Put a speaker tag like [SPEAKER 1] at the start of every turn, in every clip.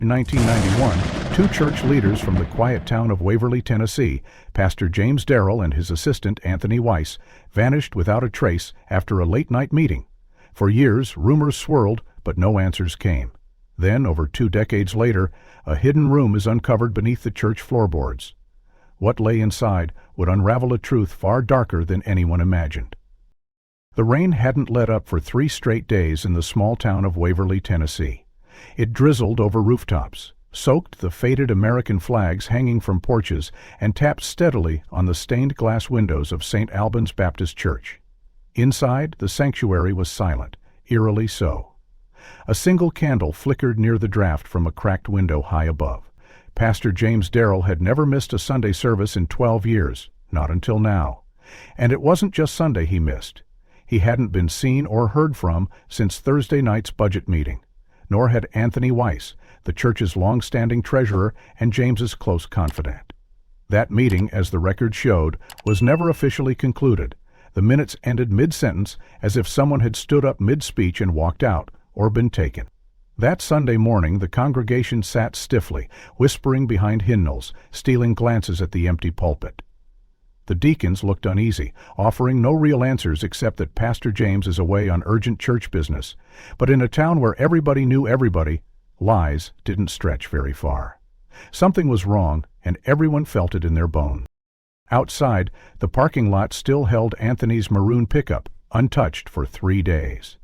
[SPEAKER 1] In 1991, two church leaders from the quiet town of Waverly, Tennessee, Pastor James Darrell and his assistant Anthony Weiss, vanished without a trace after a late-night meeting. For years, rumors swirled, but no answers came. Then, over 2 decades later, a hidden room is uncovered beneath the church floorboards. What lay inside would unravel a truth far darker than anyone imagined. The rain hadn't let up for 3 straight days in the small town of Waverly, Tennessee. It drizzled over rooftops, soaked the faded American flags hanging from porches, and tapped steadily on the stained glass windows of St. Albans Baptist Church. Inside, the sanctuary was silent, eerily so. A single candle flickered near the draft from a cracked window high above. Pastor James Darrell had never missed a Sunday service in 12 years, not until now. And it wasn't just Sunday he missed. He hadn't been seen or heard from since Thursday night's budget meeting. Nor had Anthony Weiss, the church's long-standing treasurer and James's close confidant. That meeting, as the record showed, was never officially concluded. The minutes ended mid-sentence, as if someone had stood up mid-speech and walked out, or been taken. That Sunday morning, the congregation sat stiffly, whispering behind hymnals, stealing glances at the empty pulpit. The deacons looked uneasy, offering no real answers except that Pastor James is away on urgent church business. But in a town where everybody knew everybody, lies didn't stretch very far. Something was wrong, and everyone felt it in their bones. Outside, the parking lot still held Anthony's maroon pickup, untouched for 3 days.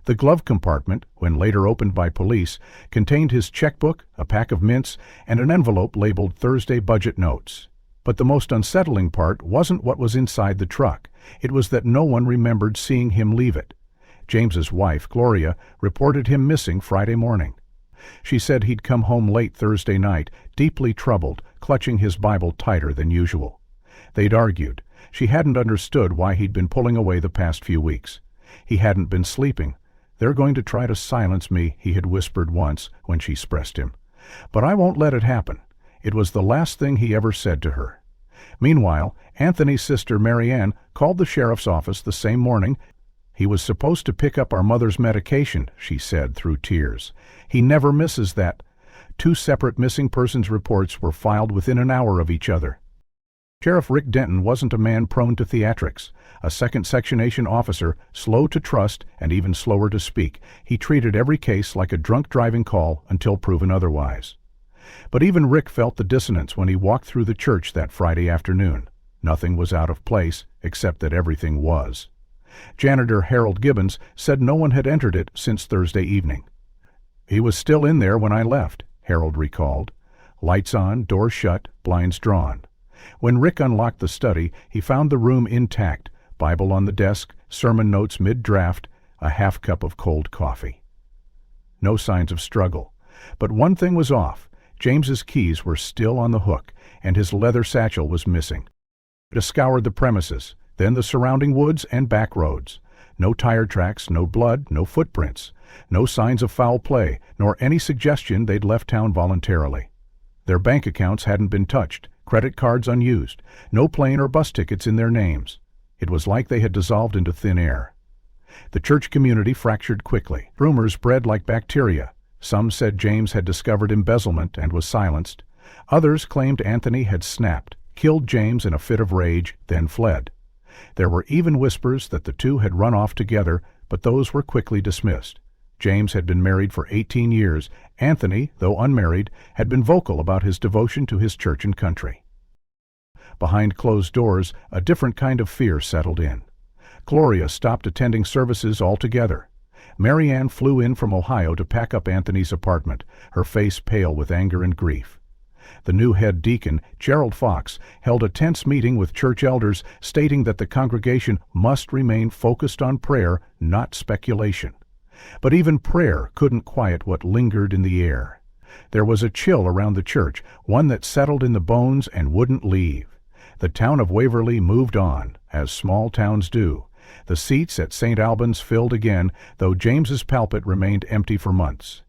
[SPEAKER 1] The glove compartment, when later opened by police, contained his checkbook, a pack of mints, and an envelope labeled Thursday budget notes. But the most unsettling part wasn't what was inside the truck. It was that no one remembered seeing him leave it. James's wife, Gloria, reported him missing Friday morning. She said he'd come home late Thursday night, deeply troubled, clutching his Bible tighter than usual. They'd argued. She hadn't understood why he'd been pulling away the past few weeks. He hadn't been sleeping. "They're going to try to silence me," he had whispered once when she pressed him. "But I won't let it happen." It was the last thing he ever said to her. Meanwhile, Anthony's sister Marianne called the sheriff's office the same morning. "He was supposed to pick up our mother's medication," she said through tears. "He never misses that." 2 separate missing persons reports were filed within an hour of each other. Sheriff Rick Denton wasn't a man prone to theatrics. A second sectionation officer, slow to trust and even slower to speak, he treated every case like a drunk driving call until proven otherwise. But even Rick felt the dissonance when he walked through the church that Friday afternoon. Nothing was out of place, except that everything was. Janitor Harold Gibbons said no one had entered it since Thursday evening. "He was still in there when I left," Harold recalled. Lights on, doors shut, blinds drawn. When Rick unlocked the study, he found the room intact, Bible on the desk, sermon notes mid-draft, a half cup of cold coffee. No signs of struggle. But one thing was off. James's keys were still on the hook, and his leather satchel was missing. It scoured the premises, then the surrounding woods and back roads. No tire tracks, no blood, no footprints. No signs of foul play, nor any suggestion they'd left town voluntarily. Their bank accounts hadn't been touched, credit cards unused, no plane or bus tickets in their names. It was like they had dissolved into thin air. The church community fractured quickly. Rumors bred like bacteria. Some said James had discovered embezzlement and was silenced. Others claimed Anthony had snapped, killed James in a fit of rage, then fled. There were even whispers that the two had run off together, but those were quickly dismissed. James had been married for 18 years. Anthony, though unmarried, had been vocal about his devotion to his church and country. Behind closed doors, a different kind of fear settled in. Gloria stopped attending services altogether. Marianne flew in from Ohio to pack up Anthony's apartment, her face pale with anger and grief. The new head deacon, Gerald Fox, held a tense meeting with church elders stating that the congregation must remain focused on prayer, not speculation. But even prayer couldn't quiet what lingered in the air. There was a chill around the church, one that settled in the bones and wouldn't leave. The town of Waverly moved on, as small towns do. The seats at St. Albans filled again, though James's pulpit remained empty for months.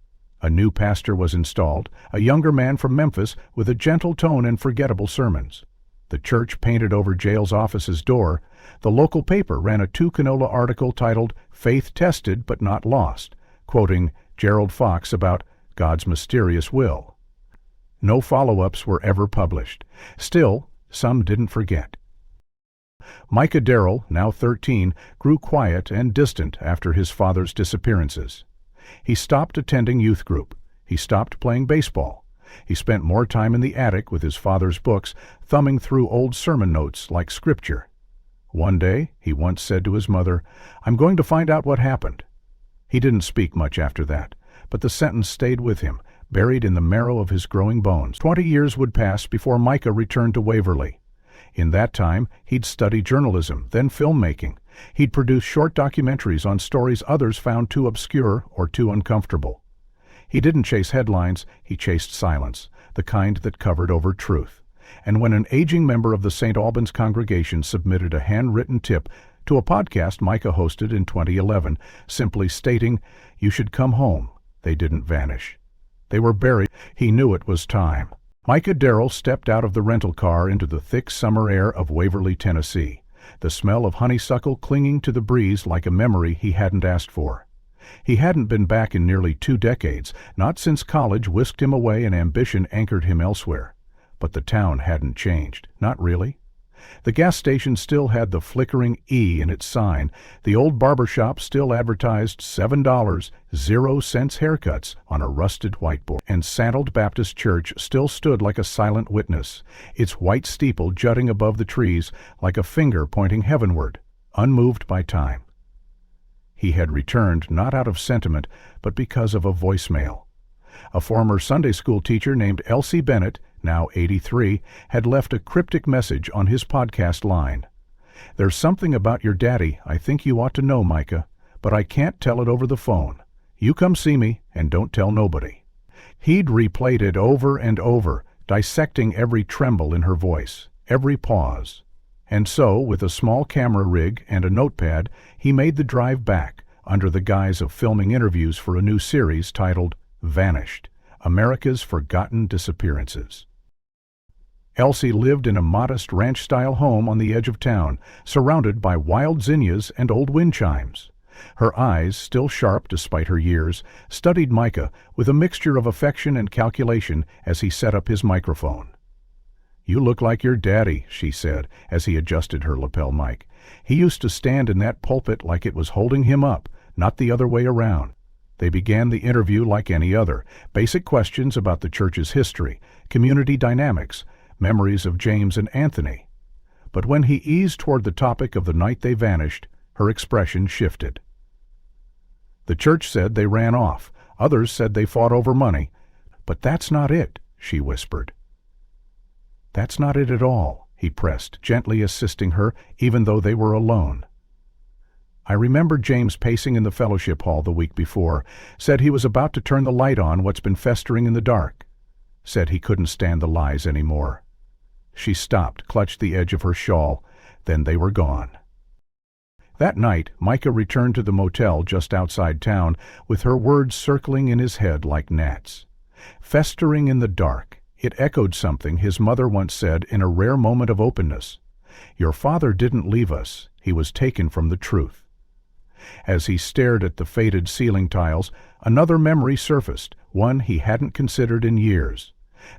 [SPEAKER 1] A new pastor was installed, a younger man from Memphis with a gentle tone and forgettable sermons. The church painted over jail's office's door. The local paper ran a 2 Canola article titled "Faith Tested but Not Lost," quoting Gerald Fox about God's mysterious will. No follow-ups were ever published. Still, some didn't forget. Micah Darrell, now 13, grew quiet and distant after his father's disappearances. He stopped attending youth group. He stopped playing baseball. He spent more time in the attic with his father's books, thumbing through old sermon notes like scripture. One day, he once said to his mother, "I'm going to find out what happened." He didn't speak much after that, but the sentence stayed with him, buried in the marrow of his growing bones. 20 years would pass before Micah returned to Waverly. In that time, he'd studied journalism, then filmmaking. He'd produced short documentaries on stories others found too obscure or too uncomfortable. He didn't chase headlines, he chased silence, the kind that covered over truth. And when an aging member of the St. Albans congregation submitted a handwritten tip to a podcast Micah hosted in 2011, simply stating, "You should come home," they didn't vanish. They were buried. He knew it was time. Micah Darrell stepped out of the rental car into the thick summer air of Waverly, Tennessee, the smell of honeysuckle clinging to the breeze like a memory he hadn't asked for. He hadn't been back in nearly 2 decades, not since college whisked him away and ambition anchored him elsewhere. But the town hadn't changed. Not really. The gas station still had the flickering E in its sign. The old barber shop still advertised $7, 0 cents haircuts on a rusted whiteboard. And Sandaled Baptist Church still stood like a silent witness, its white steeple jutting above the trees like a finger pointing heavenward, unmoved by time. He had returned not out of sentiment, but because of a voicemail. A former Sunday school teacher named Elsie Bennett, now 83, had left a cryptic message on his podcast line. "There's something about your daddy I think you ought to know, Micah, but I can't tell it over the phone. You come see me, and don't tell nobody." He'd replayed it over and over, dissecting every tremble in her voice, every pause. And so, with a small camera rig and a notepad, he made the drive back, under the guise of filming interviews for a new series titled Vanished, America's Forgotten Disappearances. Elsie lived in a modest ranch-style home on the edge of town, surrounded by wild zinnias and old wind chimes. Her eyes, still sharp despite her years, studied Micah with a mixture of affection and calculation as he set up his microphone. "You look like your daddy," she said, as he adjusted her lapel mic. "He used to stand in that pulpit like it was holding him up, not the other way around." They began the interview like any other, basic questions about the church's history, community dynamics, memories of James and Anthony. But when he eased toward the topic of the night they vanished, her expression shifted. "The church said they ran off. Others said they fought over money. But that's not it," she whispered. "That's not it at all," he pressed, gently assisting her, even though they were alone. "I remember James pacing in the fellowship hall the week before, said he was about to turn the light on what's been festering in the dark. Said he couldn't stand the lies anymore." She stopped, clutched the edge of her shawl. Then they were gone. That night, Micah returned to the motel just outside town, with her words circling in his head like gnats. Festering in the dark, it echoed something his mother once said in a rare moment of openness. "Your father didn't leave us. He was taken from the truth." As he stared at the faded ceiling tiles, another memory surfaced, one he hadn't considered in years.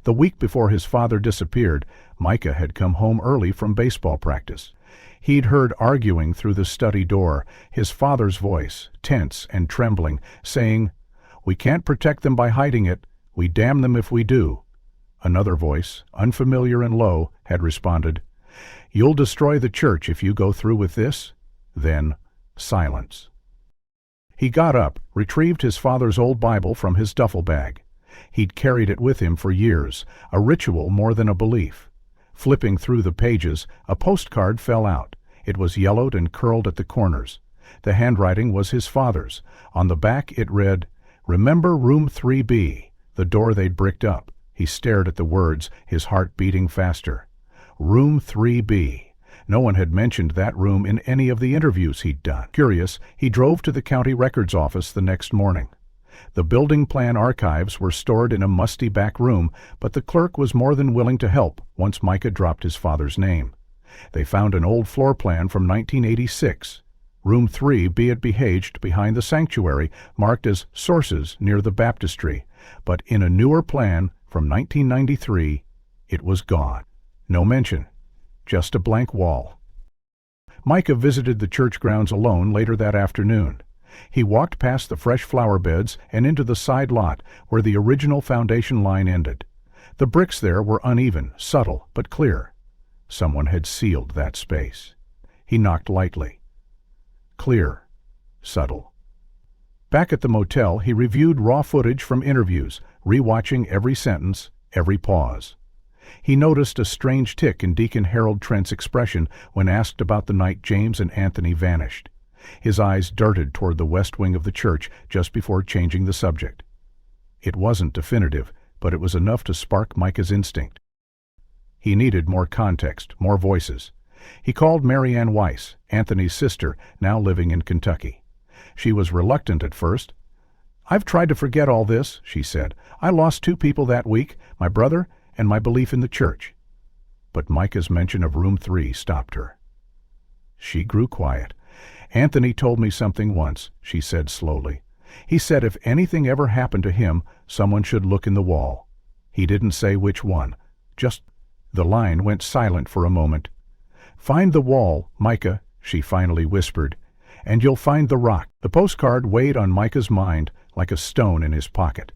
[SPEAKER 1] The week before his father disappeared, Micah had come home early from baseball practice. He'd heard arguing through the study door, his father's voice, tense and trembling, saying, "We can't protect them by hiding it. We damn them if we do." Another voice, unfamiliar and low, had responded, "You'll destroy the church if you go through with this." Then, silence. He got up, retrieved his father's old Bible from his duffel bag. He'd carried it with him for years, a ritual more than a belief. Flipping through the pages, a postcard fell out. It was yellowed and curled at the corners. The handwriting was his father's. On the back it read, "Remember room 3B, the door they'd bricked up." He stared at the words, his heart beating faster. Room 3B. No one had mentioned that room in any of the interviews he'd done. Curious, he drove to the county records office the next morning. The building plan archives were stored in a musty back room, but the clerk was more than willing to help once Micah dropped his father's name. They found an old floor plan from 1986. Room 3 be it behaged behind the sanctuary, marked as sources near the baptistry. But in a newer plan from 1993, it was gone. No mention, just a blank wall. Micah visited the church grounds alone later that afternoon. He walked past the fresh flower beds and into the side lot where the original foundation line ended. The bricks there were uneven, subtle, but clear. Someone had sealed that space. He knocked lightly. Clear, subtle. Back at the motel, he reviewed raw footage from interviews, rewatching every sentence, every pause. He noticed a strange tick in Deacon Harold Trent's expression when asked about the night James and Anthony vanished. His eyes darted toward the west wing of the church just before changing the subject. It wasn't definitive, but it was enough to spark Micah's instinct. He needed more context, more voices. He called Ann Weiss, Anthony's sister, now living in Kentucky. She was reluctant at first. "I've tried to forget all this," she said. "I lost 2 people that week, my brother and my belief in the church." But Micah's mention of room 3 stopped her. She grew quiet. "Anthony told me something once," she said slowly. "He said if anything ever happened to him, someone should look in the wall. He didn't say which one. Just—" The line went silent for a moment. "Find the wall, Micah," she finally whispered, "and you'll find the rock." The postcard weighed on Micah's mind like a stone in his pocket.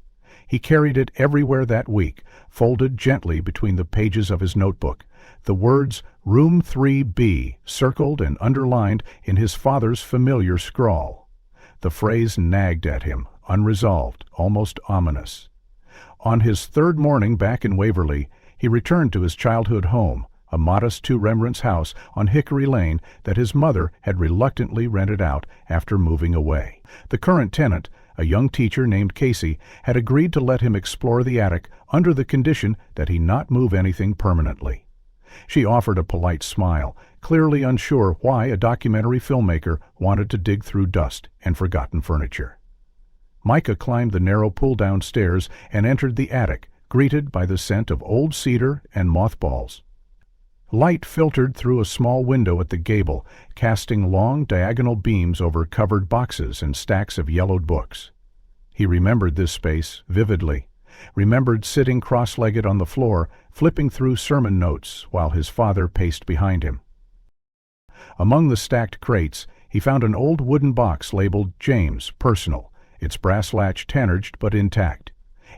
[SPEAKER 1] He carried it everywhere that week, folded gently between the pages of his notebook. The words Room 3B circled and underlined in his father's familiar scrawl. The phrase nagged at him, unresolved, almost ominous. On his 3rd morning back in Waverly, he returned to his childhood home, a modest 2-rembrance house on Hickory Lane that his mother had reluctantly rented out after moving away. The current tenant, a young teacher named Casey, had agreed to let him explore the attic under the condition that he not move anything permanently. She offered a polite smile, clearly unsure why a documentary filmmaker wanted to dig through dust and forgotten furniture. Micah climbed the narrow pull-down stairs and entered the attic, greeted by the scent of old cedar and mothballs. Light filtered through a small window at the gable, casting long diagonal beams over covered boxes and stacks of yellowed books. He remembered this space vividly, remembered sitting cross-legged on the floor, flipping through sermon notes while his father paced behind him. Among the stacked crates, he found an old wooden box labeled James, Personal, its brass latch tannerged but intact.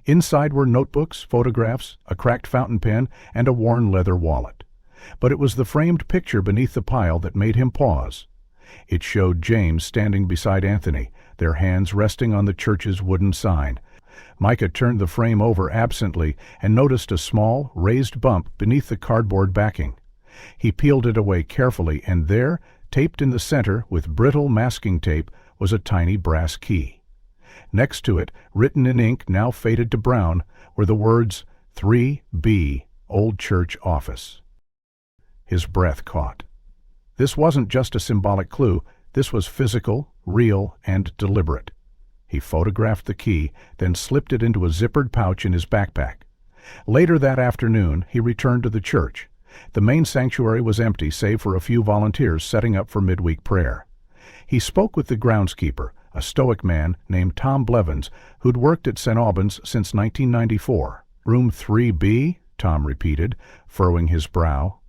[SPEAKER 1] Inside were notebooks, photographs, a cracked fountain pen, and a worn leather wallet. But it was the framed picture beneath the pile that made him pause. It showed James standing beside Anthony, their hands resting on the church's wooden sign. Micah turned the frame over absently and noticed a small, raised bump beneath the cardboard backing. He peeled it away carefully, and there, taped in the center with brittle masking tape, was a tiny brass key. Next to it, written in ink now faded to brown, were the words 3B, Old Church Office. His breath caught. This wasn't just a symbolic clue, this was physical, real, and deliberate. He photographed the key, then slipped it into a zippered pouch in his backpack. Later that afternoon, he returned to the church. The main sanctuary was empty save for a few volunteers setting up for midweek prayer. He spoke with the groundskeeper, a stoic man named Tom Blevins, who'd worked at St. Albans since 1994. "Room 3B?" Tom repeated, furrowing his brow.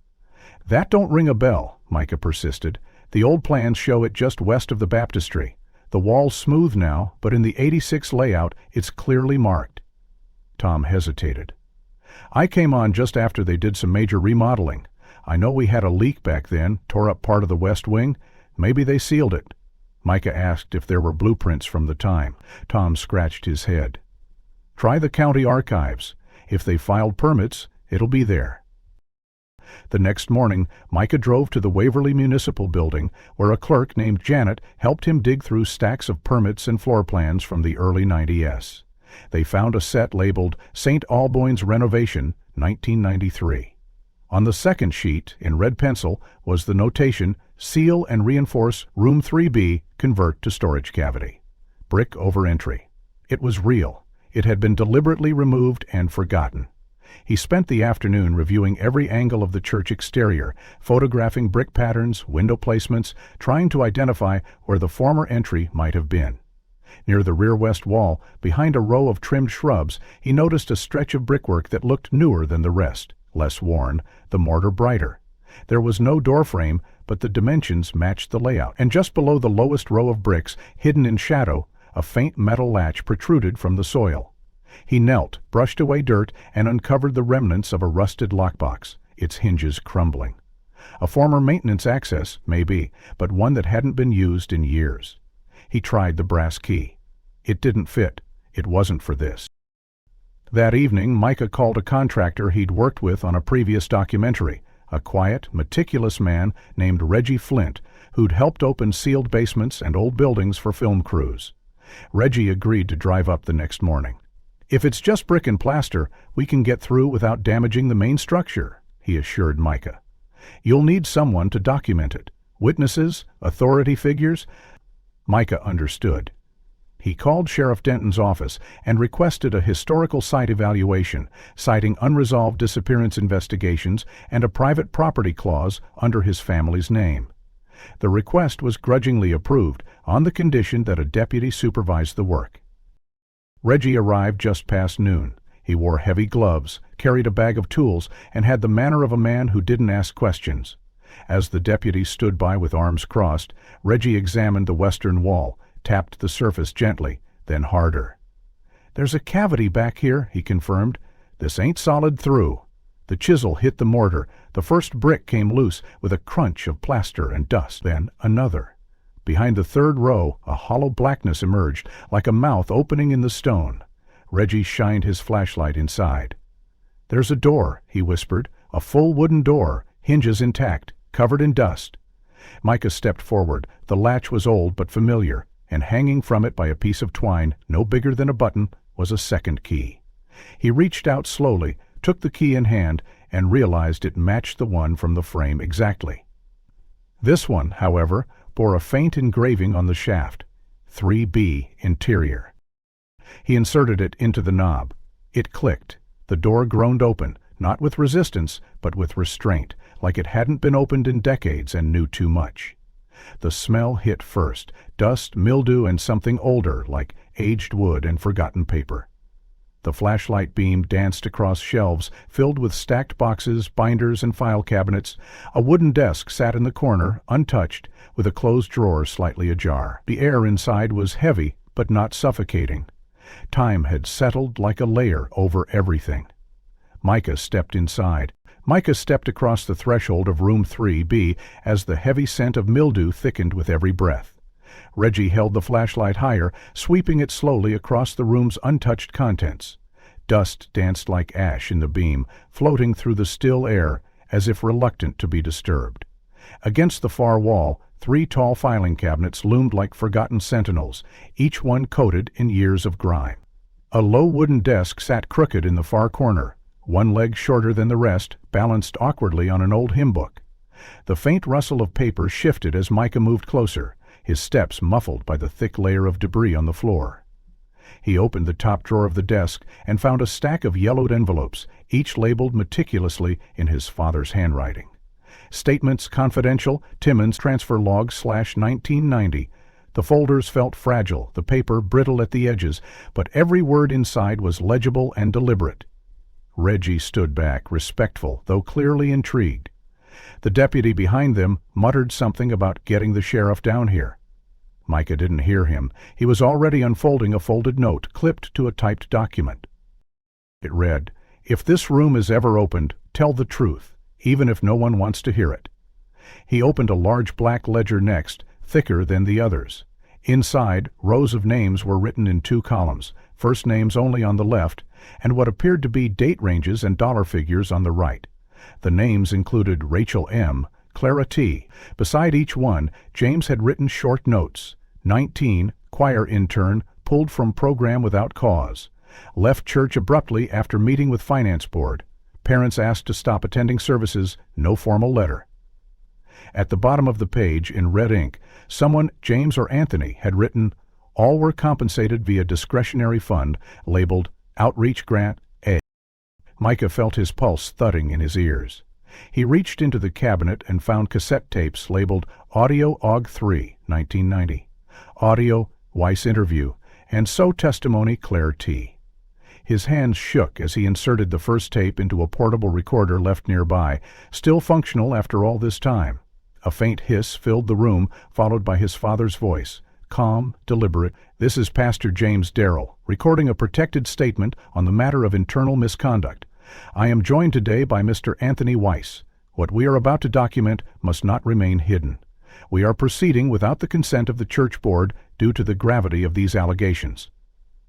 [SPEAKER 1] "That don't ring a bell," Micah persisted. "The old plans show it just west of the baptistry. The wall's smooth now, but in the '86 layout, it's clearly marked." Tom hesitated. "I came on just after they did some major remodeling. I know we had a leak back then, tore up part of the west wing. Maybe they sealed it." Micah asked if there were blueprints from the time. Tom scratched his head. "Try the county archives. If they filed permits, it'll be there." The next morning, Micah drove to the Waverly Municipal Building, where a clerk named Janet helped him dig through stacks of permits and floor plans from the early 90s. They found a set labeled St. Alboin's Renovation, 1993. On the second sheet, in red pencil, was the notation, "Seal and reinforce Room 3B, convert to storage cavity." Brick over entry. It was real. It had been deliberately removed and forgotten. He spent the afternoon reviewing every angle of the church exterior, photographing brick patterns, window placements, trying to identify where the former entry might have been. Near the rear west wall, behind a row of trimmed shrubs, he noticed a stretch of brickwork that looked newer than the rest, less worn, the mortar brighter. There was no doorframe, but the dimensions matched the layout, and just below the lowest row of bricks, hidden in shadow, a faint metal latch protruded from the soil. He knelt, brushed away dirt, and uncovered the remnants of a rusted lockbox, its hinges crumbling. A former maintenance access, maybe, but one that hadn't been used in years. He tried the brass key. It didn't fit. It wasn't for this. That evening, Micah called a contractor he'd worked with on a previous documentary, a quiet, meticulous man named Reggie Flint, who'd helped open sealed basements and old buildings for film crews. Reggie agreed to drive up the next morning. "If it's just brick and plaster, we can get through without damaging the main structure," he assured Micah. "You'll need someone to document it. Witnesses, authority figures." Micah understood. He called Sheriff Denton's office and requested a historical site evaluation, citing unresolved disappearance investigations and a private property clause under his family's name. The request was grudgingly approved on the condition that a deputy supervise the work. Reggie arrived just past noon. He wore heavy gloves, carried a bag of tools, and had the manner of a man who didn't ask questions. As the deputy stood by with arms crossed, Reggie examined the western wall, tapped the surface gently, then harder. "There's a cavity back here," he confirmed. "This ain't solid through." The chisel hit the mortar. The first brick came loose with a crunch of plaster and dust. Then another. Behind the third row, a hollow blackness emerged, like a mouth opening in the stone. Reggie shined his flashlight inside. "There's a door," he whispered. "A full wooden door, hinges intact, covered in dust." Micah stepped forward. The latch was old but familiar, and hanging from it by a piece of twine, no bigger than a button, was a second key. He reached out slowly, took the key in hand, and realized it matched the one from the frame exactly. This one, however, bore a faint engraving on the shaft, 3B Interior. He inserted it into the knob. It clicked. The door groaned open, not with resistance, but with restraint, like it hadn't been opened in decades and knew too much. The smell hit first, dust, mildew, and something older, like aged wood and forgotten paper. The flashlight beam danced across shelves filled with stacked boxes, binders, and file cabinets. A wooden desk sat in the corner, untouched, with a closed drawer slightly ajar. The air inside was heavy, but not suffocating. Time had settled like a layer over everything. Micah stepped inside. Micah stepped across the threshold of room 3B as the heavy scent of mildew thickened with every breath. Reggie held the flashlight higher, sweeping it slowly across the room's untouched contents. Dust danced like ash in the beam, floating through the still air, as if reluctant to be disturbed. Against the far wall, 3 tall filing cabinets loomed like forgotten sentinels, each one coated in years of grime. A low wooden desk sat crooked in the far corner, one leg shorter than the rest, balanced awkwardly on an old hymn book. The faint rustle of paper shifted as Micah moved closer, his steps muffled by the thick layer of debris on the floor. He opened the top drawer of the desk and found a stack of yellowed envelopes, each labeled meticulously in his father's handwriting. Statements confidential, Timmons transfer log /1990. The folders felt fragile, the paper brittle at the edges, but every word inside was legible and deliberate. Reggie stood back, respectful, though clearly intrigued. The deputy behind them muttered something about getting the sheriff down here. Micah didn't hear him. He was already unfolding a folded note clipped to a typed document. It read, "If this room is ever opened, tell the truth, even if no one wants to hear it." He opened a large black ledger next, thicker than the others. Inside, rows of names were written in 2 columns, first names only on the left, and what appeared to be date ranges and dollar figures on the right. The names included Rachel M., Clara T. Beside each one, James had written short notes. 19, choir intern, pulled from program without cause. Left church abruptly after meeting with finance board. Parents asked to stop attending services, no formal letter. At the bottom of the page, in red ink, someone, James or Anthony, had written, "All were compensated via discretionary fund," labeled Outreach Grant A. Micah felt his pulse thudding in his ears. He reached into the cabinet and found cassette tapes labeled Audio AUG 3, 1990. Audio, Weiss interview, And so testimony Claire T. His hands shook as he inserted the first tape into a portable recorder left nearby, still functional after all this time. A faint hiss filled the room, followed by his father's voice. Calm, deliberate. "This is Pastor James Darrell, recording a protected statement on the matter of internal misconduct. I am joined today by Mr. Anthony Weiss. What we are about to document must not remain hidden. We are proceeding without the consent of the church board due to the gravity of these allegations."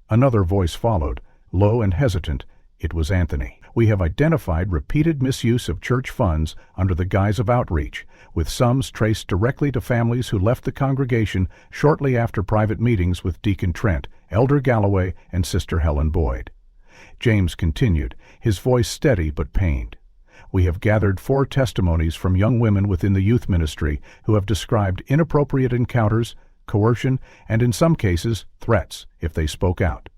[SPEAKER 1] Another voice followed, low and hesitant. It was Anthony. "We have identified repeated misuse of church funds under the guise of outreach, with sums traced directly to families who left the congregation shortly after private meetings with Deacon Trent, Elder Galloway, and Sister Helen Boyd." James continued, his voice steady but pained. "We have gathered 4 testimonies from young women within the youth ministry who have described inappropriate encounters, coercion, and in some cases, threats, if they spoke out."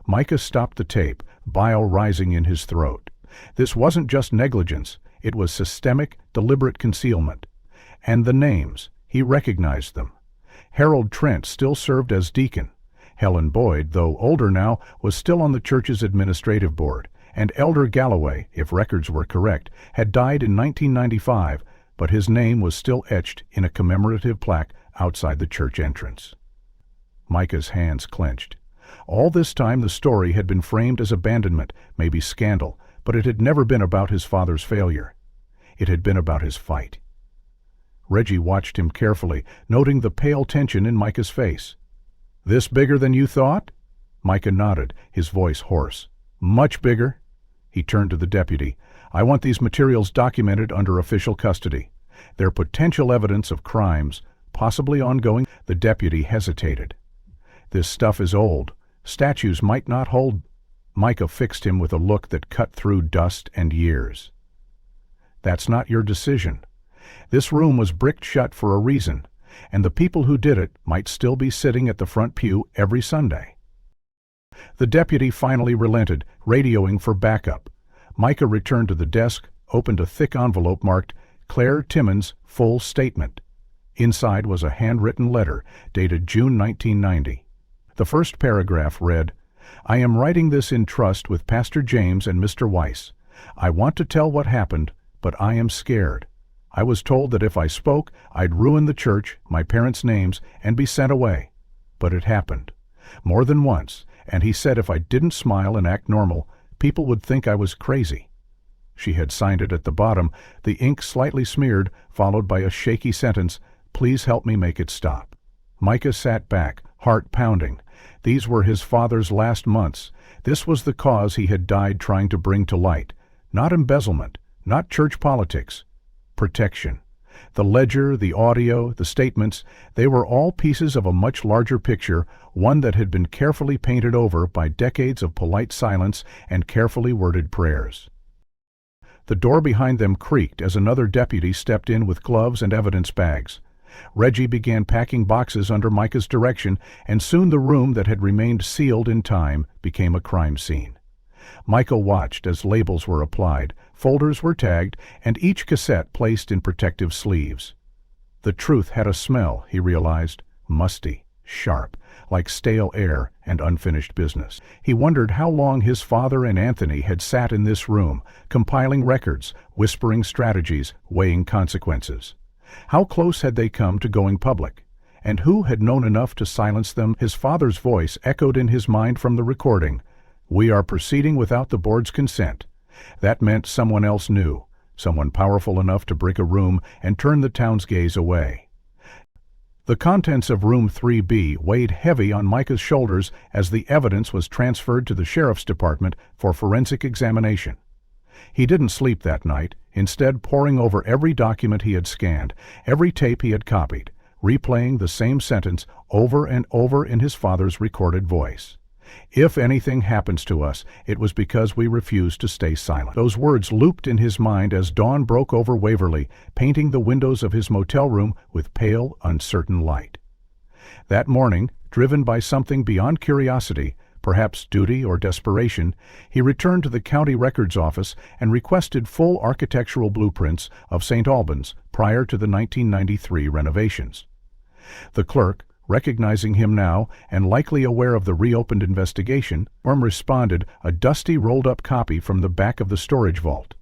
[SPEAKER 1] Micah stopped the tape, bile rising in his throat. This wasn't just negligence, it was systemic, deliberate concealment. And the names, he recognized them. Harold Trent still served as deacon. Helen Boyd, though older now, was still on the church's administrative board, and Elder Galloway, if records were correct, had died in 1995, but his name was still etched in a commemorative plaque outside the church entrance. Micah's hands clenched. All this time the story had been framed as abandonment, maybe scandal, but it had never been about his father's failure. It had been about his fight. Reggie watched him carefully, noting the pale tension in Micah's face. "This bigger than you thought?" Micah nodded, his voice hoarse. "Much bigger." He turned to the deputy. "I want these materials documented under official custody. They're potential evidence of crimes, possibly ongoing." The deputy hesitated. "This stuff is old. Statues might not hold." Micah fixed him with a look that cut through dust and years. "That's not your decision. This room was bricked shut for a reason, and the people who did it might still be sitting at the front pew every Sunday." The deputy finally relented, radioing for backup. Micah returned to the desk, opened a thick envelope marked Claire Timmons' full statement. Inside was a handwritten letter, dated June 1990. The first paragraph read, "I am writing this in trust with Pastor James and Mr. Weiss. I want to tell what happened, but I am scared. I was told that if I spoke, I'd ruin the church, my parents' names, and be sent away. But it happened. More than once, and he said if I didn't smile and act normal, people would think I was crazy." She had signed it at the bottom, the ink slightly smeared, followed by a shaky sentence, "Please help me make it stop." Micah sat back, heart pounding. These were his father's last months. This was the cause he had died trying to bring to light. Not embezzlement, not church politics. Protection. The ledger, the audio, the statements, they were all pieces of a much larger picture, one that had been carefully painted over by decades of polite silence and carefully worded prayers. The door behind them creaked as another deputy stepped in with gloves and evidence bags. Reggie began packing boxes under Micah's direction, and soon the room that had remained sealed in time became a crime scene. Micah watched as labels were applied, folders were tagged, and each cassette placed in protective sleeves. The truth had a smell, he realized, musty, sharp, like stale air and unfinished business. He wondered how long his father and Anthony had sat in this room, compiling records, whispering strategies, weighing consequences. How close had they come to going public? And who had known enough to silence them? His father's voice echoed in his mind from the recording. "We are proceeding without the board's consent." That meant someone else knew, someone powerful enough to break a room and turn the town's gaze away. The contents of room 3B weighed heavy on Micah's shoulders as the evidence was transferred to the sheriff's department for forensic examination. He didn't sleep that night, instead poring over every document he had scanned, every tape he had copied, replaying the same sentence over and over in his father's recorded voice. "If anything happens to us, it was because we refused to stay silent." Those words looped in his mind as dawn broke over Waverly, painting the windows of his motel room with pale, uncertain light. That morning, driven by something beyond curiosity, perhaps duty or desperation, he returned to the county records office and requested full architectural blueprints of St. Albans prior to the 1993 renovations. The clerk, Recognizing him now, and likely aware of the reopened investigation, Orm responded, a dusty rolled-up copy from the back of the storage vault.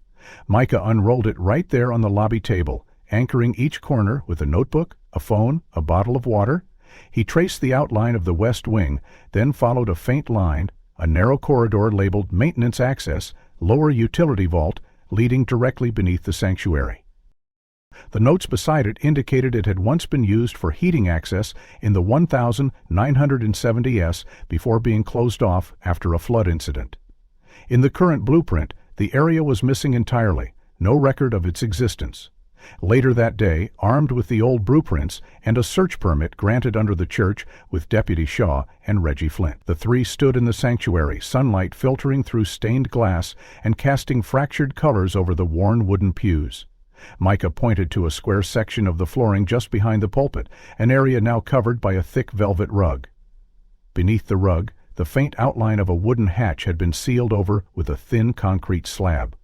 [SPEAKER 1] Micah unrolled it right there on the lobby table, anchoring each corner with a notebook, a phone, a bottle of water. He traced the outline of the west wing, then followed a faint line, a narrow corridor labeled Maintenance Access, Lower Utility Vault, leading directly beneath the sanctuary. The notes beside it indicated it had once been used for heating access in the 1970s before being closed off after a flood incident. In the current blueprint, the area was missing entirely, no record of its existence. Later that day, armed with the old blueprints and a search permit granted under the church with Deputy Shaw and Reggie Flint, the three stood in the sanctuary, sunlight filtering through stained glass and casting fractured colors over the worn wooden pews. Micah pointed to a square section of the flooring just behind the pulpit, an area now covered by a thick velvet rug. Beneath the rug, the faint outline of a wooden hatch had been sealed over with a thin concrete slab.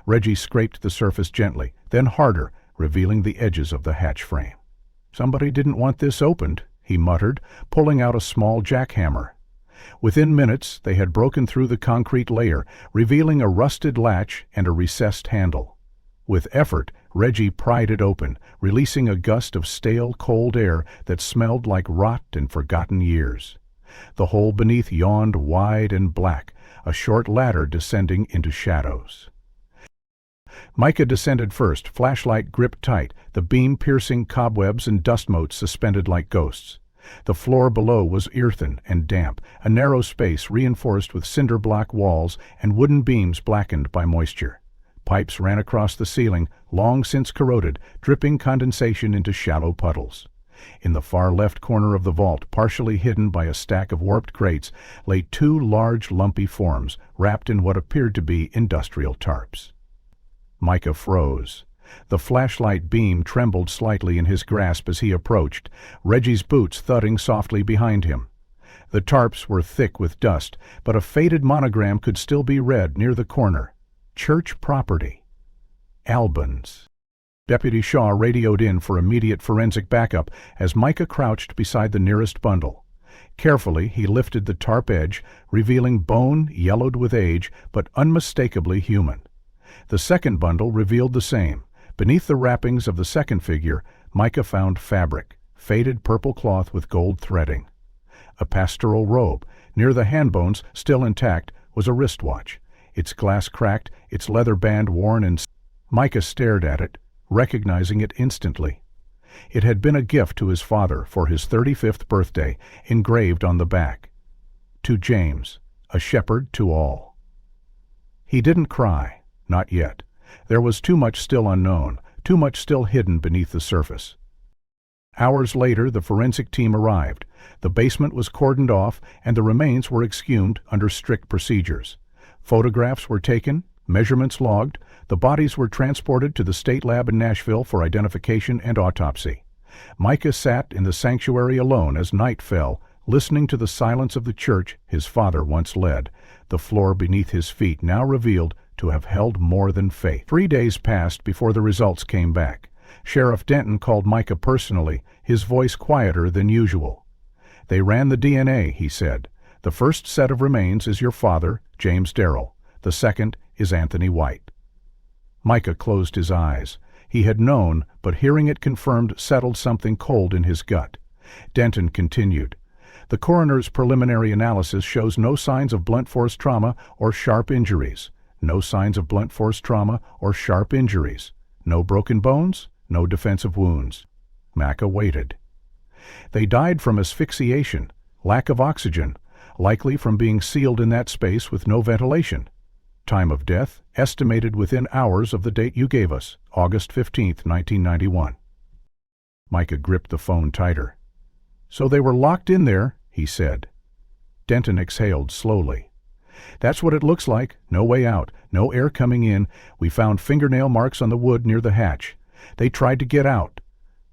[SPEAKER 1] Reggie scraped the surface gently, then harder, revealing the edges of the hatch frame. "Somebody didn't want this opened," he muttered, pulling out a small jackhammer. Within minutes, they had broken through the concrete layer, revealing a rusted latch and a recessed handle. With effort, Reggie pried it open, releasing a gust of stale, cold air that smelled like rot and forgotten years. The hole beneath yawned wide and black, a short ladder descending into shadows. Micah descended first, flashlight gripped tight, the beam piercing cobwebs and dust motes suspended like ghosts. The floor below was earthen and damp, a narrow space reinforced with cinder-block walls and wooden beams blackened by moisture. Pipes ran across the ceiling, long since corroded, dripping condensation into shallow puddles. In the far left corner of the vault, partially hidden by a stack of warped crates, lay two large lumpy forms, wrapped in what appeared to be industrial tarps. Micah froze. The flashlight beam trembled slightly in his grasp as he approached, Reggie's boots thudding softly behind him. The tarps were thick with dust, but a faded monogram could still be read near the corner. Church property. Albans. Deputy Shaw radioed in for immediate forensic backup as Micah crouched beside the nearest bundle. Carefully, he lifted the tarp edge, revealing bone yellowed with age, but unmistakably human. The second bundle revealed the same. Beneath the wrappings of the second figure, Micah found fabric, faded purple cloth with gold threading. A pastoral robe. Near the hand bones, still intact, was a wristwatch, its glass cracked, its leather band worn and... Micah stared at it, recognizing it instantly. It had been a gift to his father for his 35th birthday, engraved on the back. To James, a shepherd to all. He didn't cry, not yet. There was too much still unknown, too much still hidden beneath the surface. Hours later, the forensic team arrived. The basement was cordoned off, and the remains were exhumed under strict procedures. Photographs were taken, measurements logged, the bodies were transported to the state lab in Nashville for identification and autopsy. Micah sat in the sanctuary alone as night fell, listening to the silence of the church his father once led, the floor beneath his feet now revealed to have held more than faith. 3 days passed before the results came back. Sheriff Denton called Micah personally, his voice quieter than usual. "They ran the DNA," he said. "The first set of remains is your father, James Darrell. The second is Anthony Weiss." Micah closed his eyes. He had known, but hearing it confirmed settled something cold in his gut. Denton continued. "The coroner's preliminary analysis shows no signs of blunt force trauma or sharp injuries. No signs of blunt force trauma or sharp injuries. No broken bones, no defensive wounds." Micah waited. "They died from asphyxiation, lack of oxygen, likely from being sealed in that space with no ventilation. Time of death, estimated within hours of the date you gave us, August 15, 1991. Micah gripped the phone tighter. "So they were locked in there," he said. Denton exhaled slowly. "That's what it looks like. No way out, no air coming in. We found fingernail marks on the wood near the hatch. They tried to get out."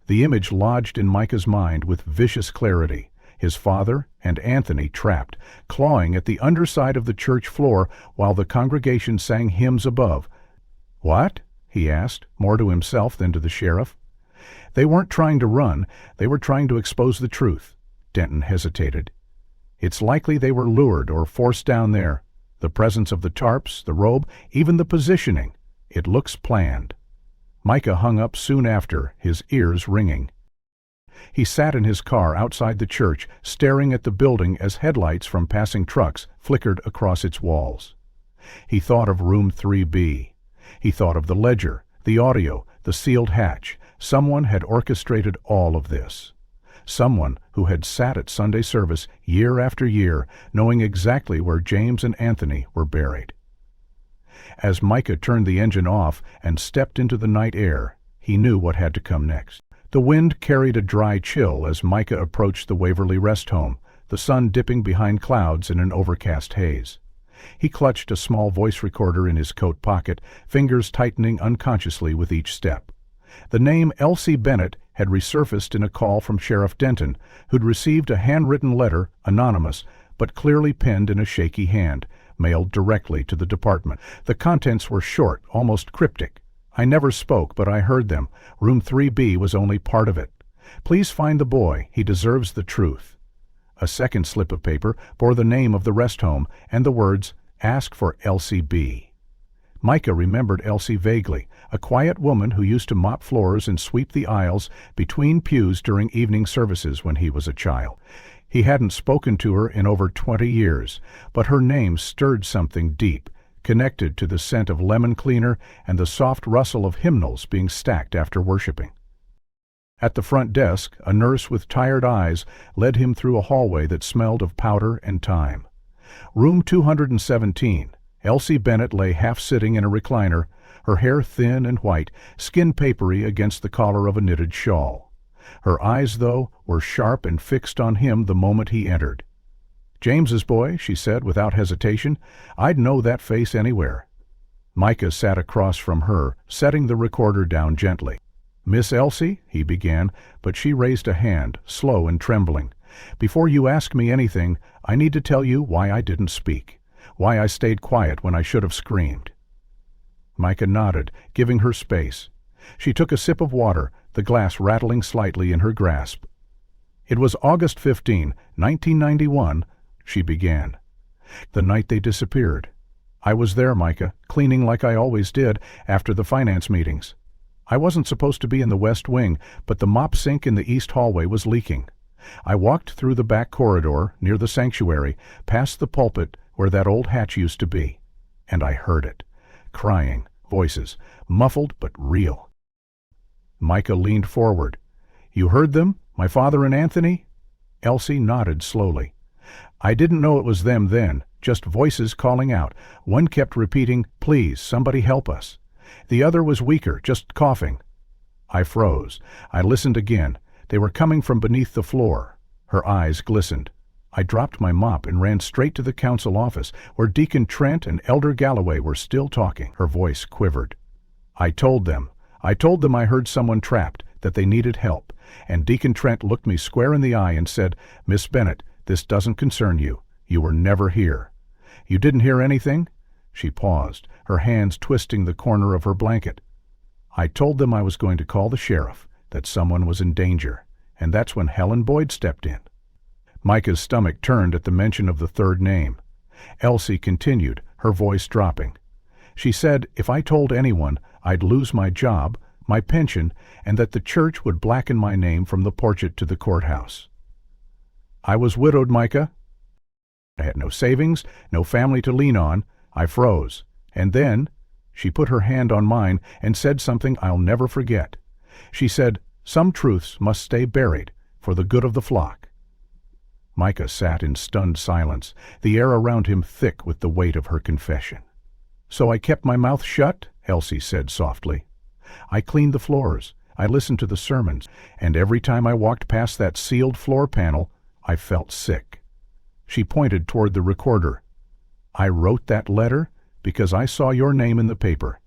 [SPEAKER 1] The image lodged in Micah's mind with vicious clarity. His father and Anthony trapped, clawing at the underside of the church floor while the congregation sang hymns above. "What?" he asked, more to himself than to the sheriff. "They weren't trying to run. They were trying to expose the truth. Denton hesitated. "It's likely they were lured or forced down there. The presence of the tarps, the robe, even the positioning. It looks planned." Micah hung up soon after, his ears ringing. He sat in his car outside the church, staring at the building as headlights from passing trucks flickered across its walls. He thought of room 3B. He thought of the ledger, the audio, the sealed hatch. Someone had orchestrated all of this. Someone who had sat at Sunday service year after year, knowing exactly where James and Anthony were buried. As Micah turned the engine off and stepped into the night air, he knew what had to come next. The wind carried a dry chill as Micah approached the Waverly rest home, the sun dipping behind clouds in an overcast haze. He clutched a small voice recorder in his coat pocket, fingers tightening unconsciously with each step. The name Elsie Bennett had resurfaced in a call from Sheriff Denton, who'd received a handwritten letter, anonymous, but clearly penned in a shaky hand, mailed directly to the department. The contents were short, almost cryptic. "I never spoke, but I heard them. Room 3B was only part of it. Please find the boy. He deserves the truth." A second slip of paper bore the name of the rest home and the words, "Ask for Elsie B." Micah remembered Elsie vaguely, a quiet woman who used to mop floors and sweep the aisles between pews during evening services when he was a child. He hadn't spoken to her in over 20 years, but her name stirred something deep, connected to the scent of lemon cleaner and the soft rustle of hymnals being stacked after worshiping. At the front desk, a nurse with tired eyes led him through a hallway that smelled of powder and thyme. Room 217. Elsie Bennett lay half-sitting in a recliner, her hair thin and white, skin papery against the collar of a knitted shawl. Her eyes, though, were sharp and fixed on him the moment he entered. "James's boy," she said without hesitation. "I'd know that face anywhere." Micah sat across from her, setting the recorder down gently. "Miss Elsie," he began, but she raised a hand, slow and trembling. "Before you ask me anything, I need to tell you why I didn't speak, why I stayed quiet when I should have screamed." Micah nodded, giving her space. She took a sip of water, the glass rattling slightly in her grasp. "It was August 15, 1991, she began. "The night they disappeared. I was there, Micah, cleaning like I always did after the finance meetings. I wasn't supposed to be in the west wing, but the mop sink in the east hallway was leaking. I walked through the back corridor, near the sanctuary, past the pulpit where that old hatch used to be, and I heard it. Crying, voices, muffled but real." Micah leaned forward. "You heard them? My father and Anthony?" Elsie nodded slowly. "I didn't know it was them then, just voices calling out. One kept repeating, 'Please, somebody help us.' The other was weaker, just coughing." I froze. I listened again. They were coming from beneath the floor. Her eyes glistened. I dropped my mop and ran straight to the council office, where Deacon Trent and Elder Galloway were still talking. Her voice quivered. I told them I heard someone trapped, that they needed help, and Deacon Trent looked me square in the eye and said, 'Miss Bennett, this doesn't concern you. You were never here.' You didn't hear anything?" She paused, her hands twisting the corner of her blanket. "I told them I was going to call the sheriff, that someone was in danger, and that's when Helen Boyd stepped in." Micah's stomach turned at the mention of the third name. Elsie continued, her voice dropping. "She said if I told anyone, I'd lose my job, my pension, and that the church would blacken my name from the portrait to the courthouse. I was widowed, Micah. I had no savings, no family to lean on. I froze. And then she put her hand on mine and said something I'll never forget. She said, 'Some truths must stay buried for the good of the flock.'" Micah sat in stunned silence, the air around him thick with the weight of her confession. "So I kept my mouth shut," Elsie said softly. "I cleaned the floors, I listened to the sermons, and every time I walked past that sealed floor panel, I felt sick." She pointed toward the recorder. "I wrote that letter because I saw your name in the paper.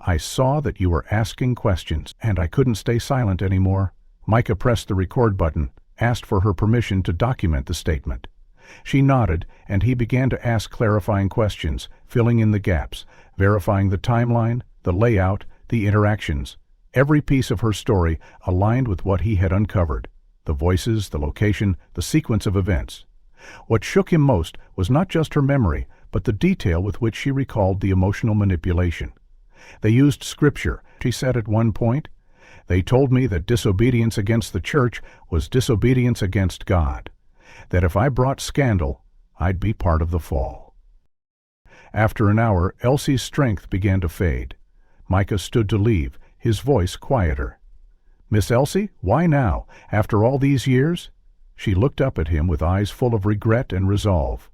[SPEAKER 1] I saw that you were asking questions, and I couldn't stay silent anymore." Micah pressed the record button, asked for her permission to document the statement. She nodded, and he began to ask clarifying questions, filling in the gaps, verifying the timeline, the layout, the interactions. Every piece of her story aligned with what he had uncovered. the voices, the location, the sequence of events. What shook him most was not just her memory, but the detail with which she recalled the emotional manipulation. They used scripture, she said at one point. They told me that disobedience against the church was disobedience against God, that if I brought scandal, I'd be part of the fall. After an hour, Elsie's strength began to fade. Micah stood to leave, his voice quieter. "Miss Elsie, why now, after all these years?" She looked up at him with eyes full of regret and resolve.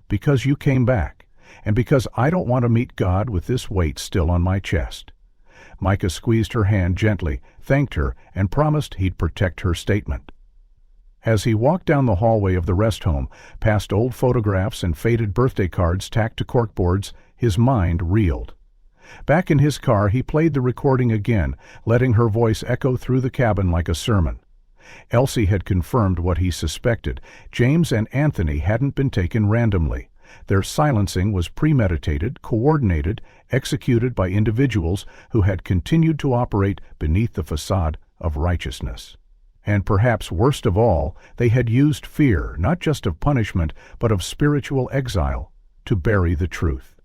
[SPEAKER 1] "Because you came back, and because I don't want to meet God with this weight still on my chest." Micah squeezed her hand gently, thanked her, and promised he'd protect her statement. As he walked down the hallway of the rest home, past old photographs and faded birthday cards tacked to corkboards, his mind reeled. Back in his car, he played the recording again, letting her voice echo through the cabin like a sermon. Elsie had confirmed what he suspected. James and Anthony hadn't been taken randomly. Their silencing was premeditated, coordinated, executed by individuals who had continued to operate beneath the facade of righteousness. And perhaps worst of all, they had used fear, not just of punishment, but of spiritual exile, to bury the truth.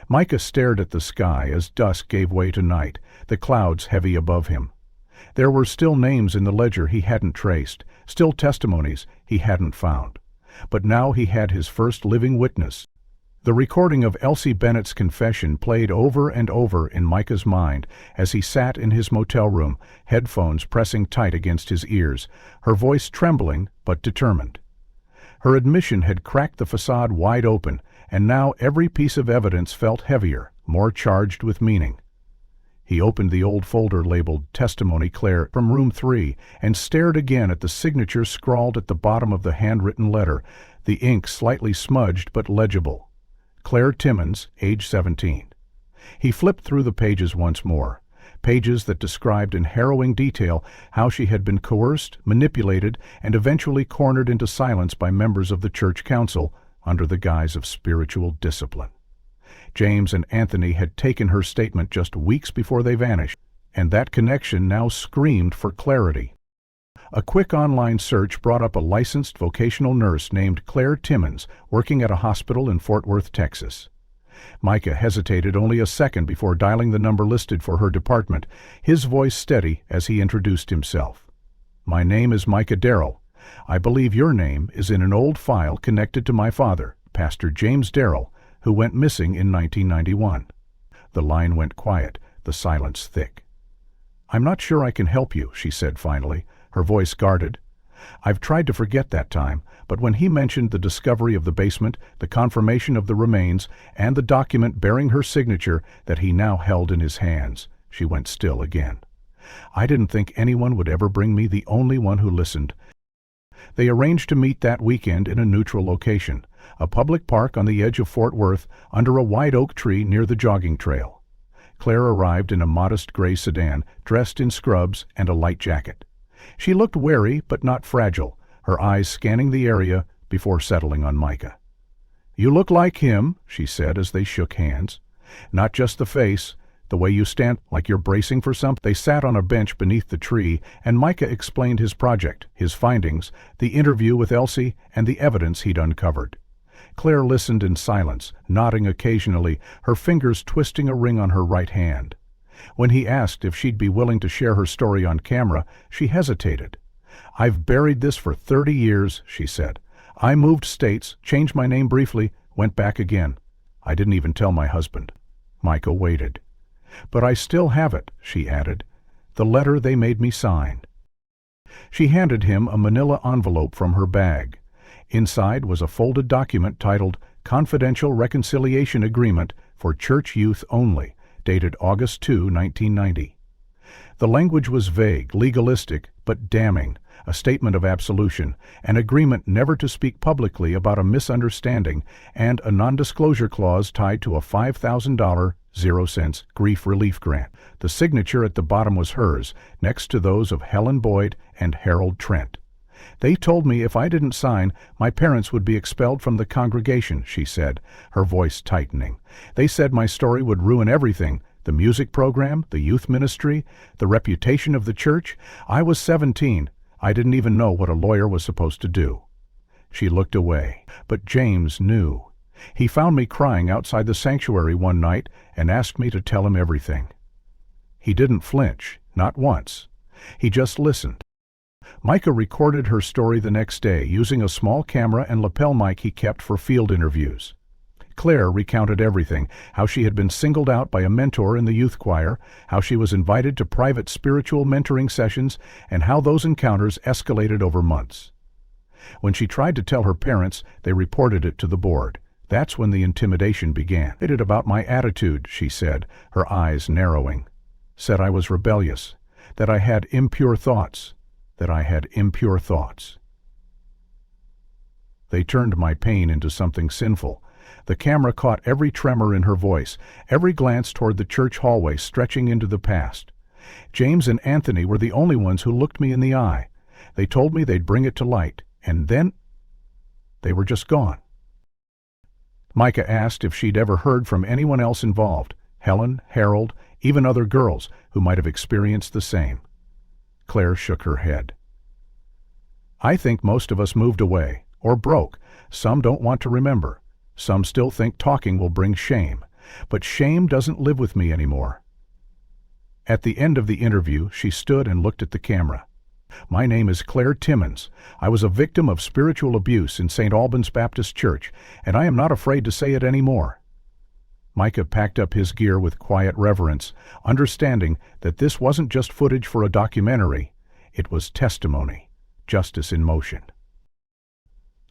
[SPEAKER 1] Micah stared at the sky as dusk gave way to night, the clouds heavy above him. There were still names in the ledger he hadn't traced, still testimonies he hadn't found. But now he had his first living witness. The recording of Elsie Bennett's confession played over and over in Micah's mind as he sat in his motel room, headphones pressing tight against his ears, her voice trembling but determined. Her admission had cracked the facade wide open, and now every piece of evidence felt heavier, more charged with meaning. He opened the old folder labeled Testimony Claire from room 3 and stared again at the signature scrawled at the bottom of the handwritten letter, the ink slightly smudged but legible. Claire Timmons, age 17. He flipped through the pages once more, pages that described in harrowing detail how she had been coerced, manipulated, and eventually cornered into silence by members of the church council under the guise of spiritual discipline. James and Anthony had taken her statement just weeks before they vanished, and that connection now screamed for clarity. A quick online search brought up a licensed vocational nurse named Claire Timmons, working at a hospital in Fort Worth, Texas. Micah hesitated only a second before dialing the number listed for her department, his voice steady as he introduced himself. "My name is Micah Darrell. I believe your name is in an old file connected to my father, Pastor James Darrell, who went missing in 1991. The line went quiet, the silence thick. "I'm not sure I can help you," she said finally, her voice guarded. "I've tried to forget that time, but when he mentioned the discovery of the basement, the confirmation of the remains, and the document bearing her signature that he now held in his hands, she went still again. I didn't think anyone would ever bring me the only one who listened." They arranged to meet that weekend in a neutral location, a public park on the edge of Fort Worth, under a white oak tree near the jogging trail. Claire arrived in a modest gray sedan, dressed in scrubs and a light jacket. She looked wary but not fragile, her eyes scanning the area before settling on Micah. "You look like him," she said as they shook hands. "Not just the face, the way you stand like you're bracing for something." They sat on a bench beneath the tree, and Micah explained his project, his findings, the interview with Elsie, and the evidence he'd uncovered. Claire listened in silence, nodding occasionally, her fingers twisting a ring on her right hand. When he asked if she'd be willing to share her story on camera, she hesitated. "I've buried this for 30 years, she said. "I moved states, changed my name briefly, went back again. I didn't even tell my husband." Micah waited. "But I still have it," she added. "The letter they made me sign." She handed him a manila envelope from her bag. Inside was a folded document titled Confidential Reconciliation Agreement for Church Youth Only, dated August 2, 1990. The language was vague, legalistic, but damning, a statement of absolution, an agreement never to speak publicly about a misunderstanding, and a non-disclosure clause tied to a $5,000 0 grief relief grant. The signature at the bottom was hers, next to those of Helen Boyd and Harold Trent. "They told me if I didn't sign, my parents would be expelled from the congregation," she said, her voice tightening. "They said my story would ruin everything, the music program, the youth ministry, the reputation of the church. I was 17. I didn't even know what a lawyer was supposed to do." She looked away, but James knew. He found me crying outside the sanctuary one night and asked me to tell him everything. He didn't flinch, not once. He just listened. Micah recorded her story the next day using a small camera and lapel mic he kept for field interviews. Claire recounted everything, how she had been singled out by a mentor in the youth choir, how she was invited to private spiritual mentoring sessions, and how those encounters escalated over months. When she tried to tell her parents, they reported it to the board. That's when the intimidation began. "It about my attitude," she said, her eyes narrowing. "Said I was rebellious, that I had impure thoughts, that I had impure thoughts." They turned my pain into something sinful. The camera caught every tremor in her voice, every glance toward the church hallway stretching into the past. James and Anthony were the only ones who looked me in the eye. They told me they'd bring it to light, and then they were just gone. Micah asked if she'd ever heard from anyone else involved, Helen, Harold, even other girls who might have experienced the same. Claire shook her head. "I think most of us moved away, or broke. Some don't want to remember. Some still think talking will bring shame. But shame doesn't live with me anymore." At the end of the interview, she stood and looked at the camera. "My name is Claire Timmons. I was a victim of spiritual abuse in St. Albans Baptist Church, and I am not afraid to say it anymore." Micah packed up his gear with quiet reverence, understanding that this wasn't just footage for a documentary, it was testimony, justice in motion.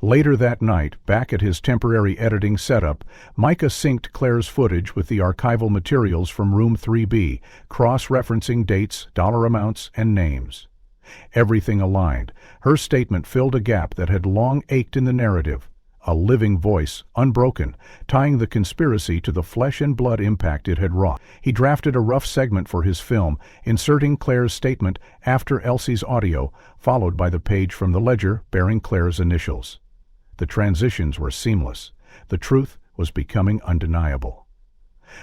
[SPEAKER 1] Later that night, back at his temporary editing setup, Micah synced Claire's footage with the archival materials from Room 3B, cross-referencing dates, dollar amounts, and names. Everything aligned. Her statement filled a gap that had long ached in the narrative. A living voice, unbroken, tying the conspiracy to the flesh and blood impact it had wrought. He drafted a rough segment for his film, inserting Claire's statement after Elsie's audio, followed by the page from the ledger bearing Claire's initials. The transitions were seamless. The truth was becoming undeniable.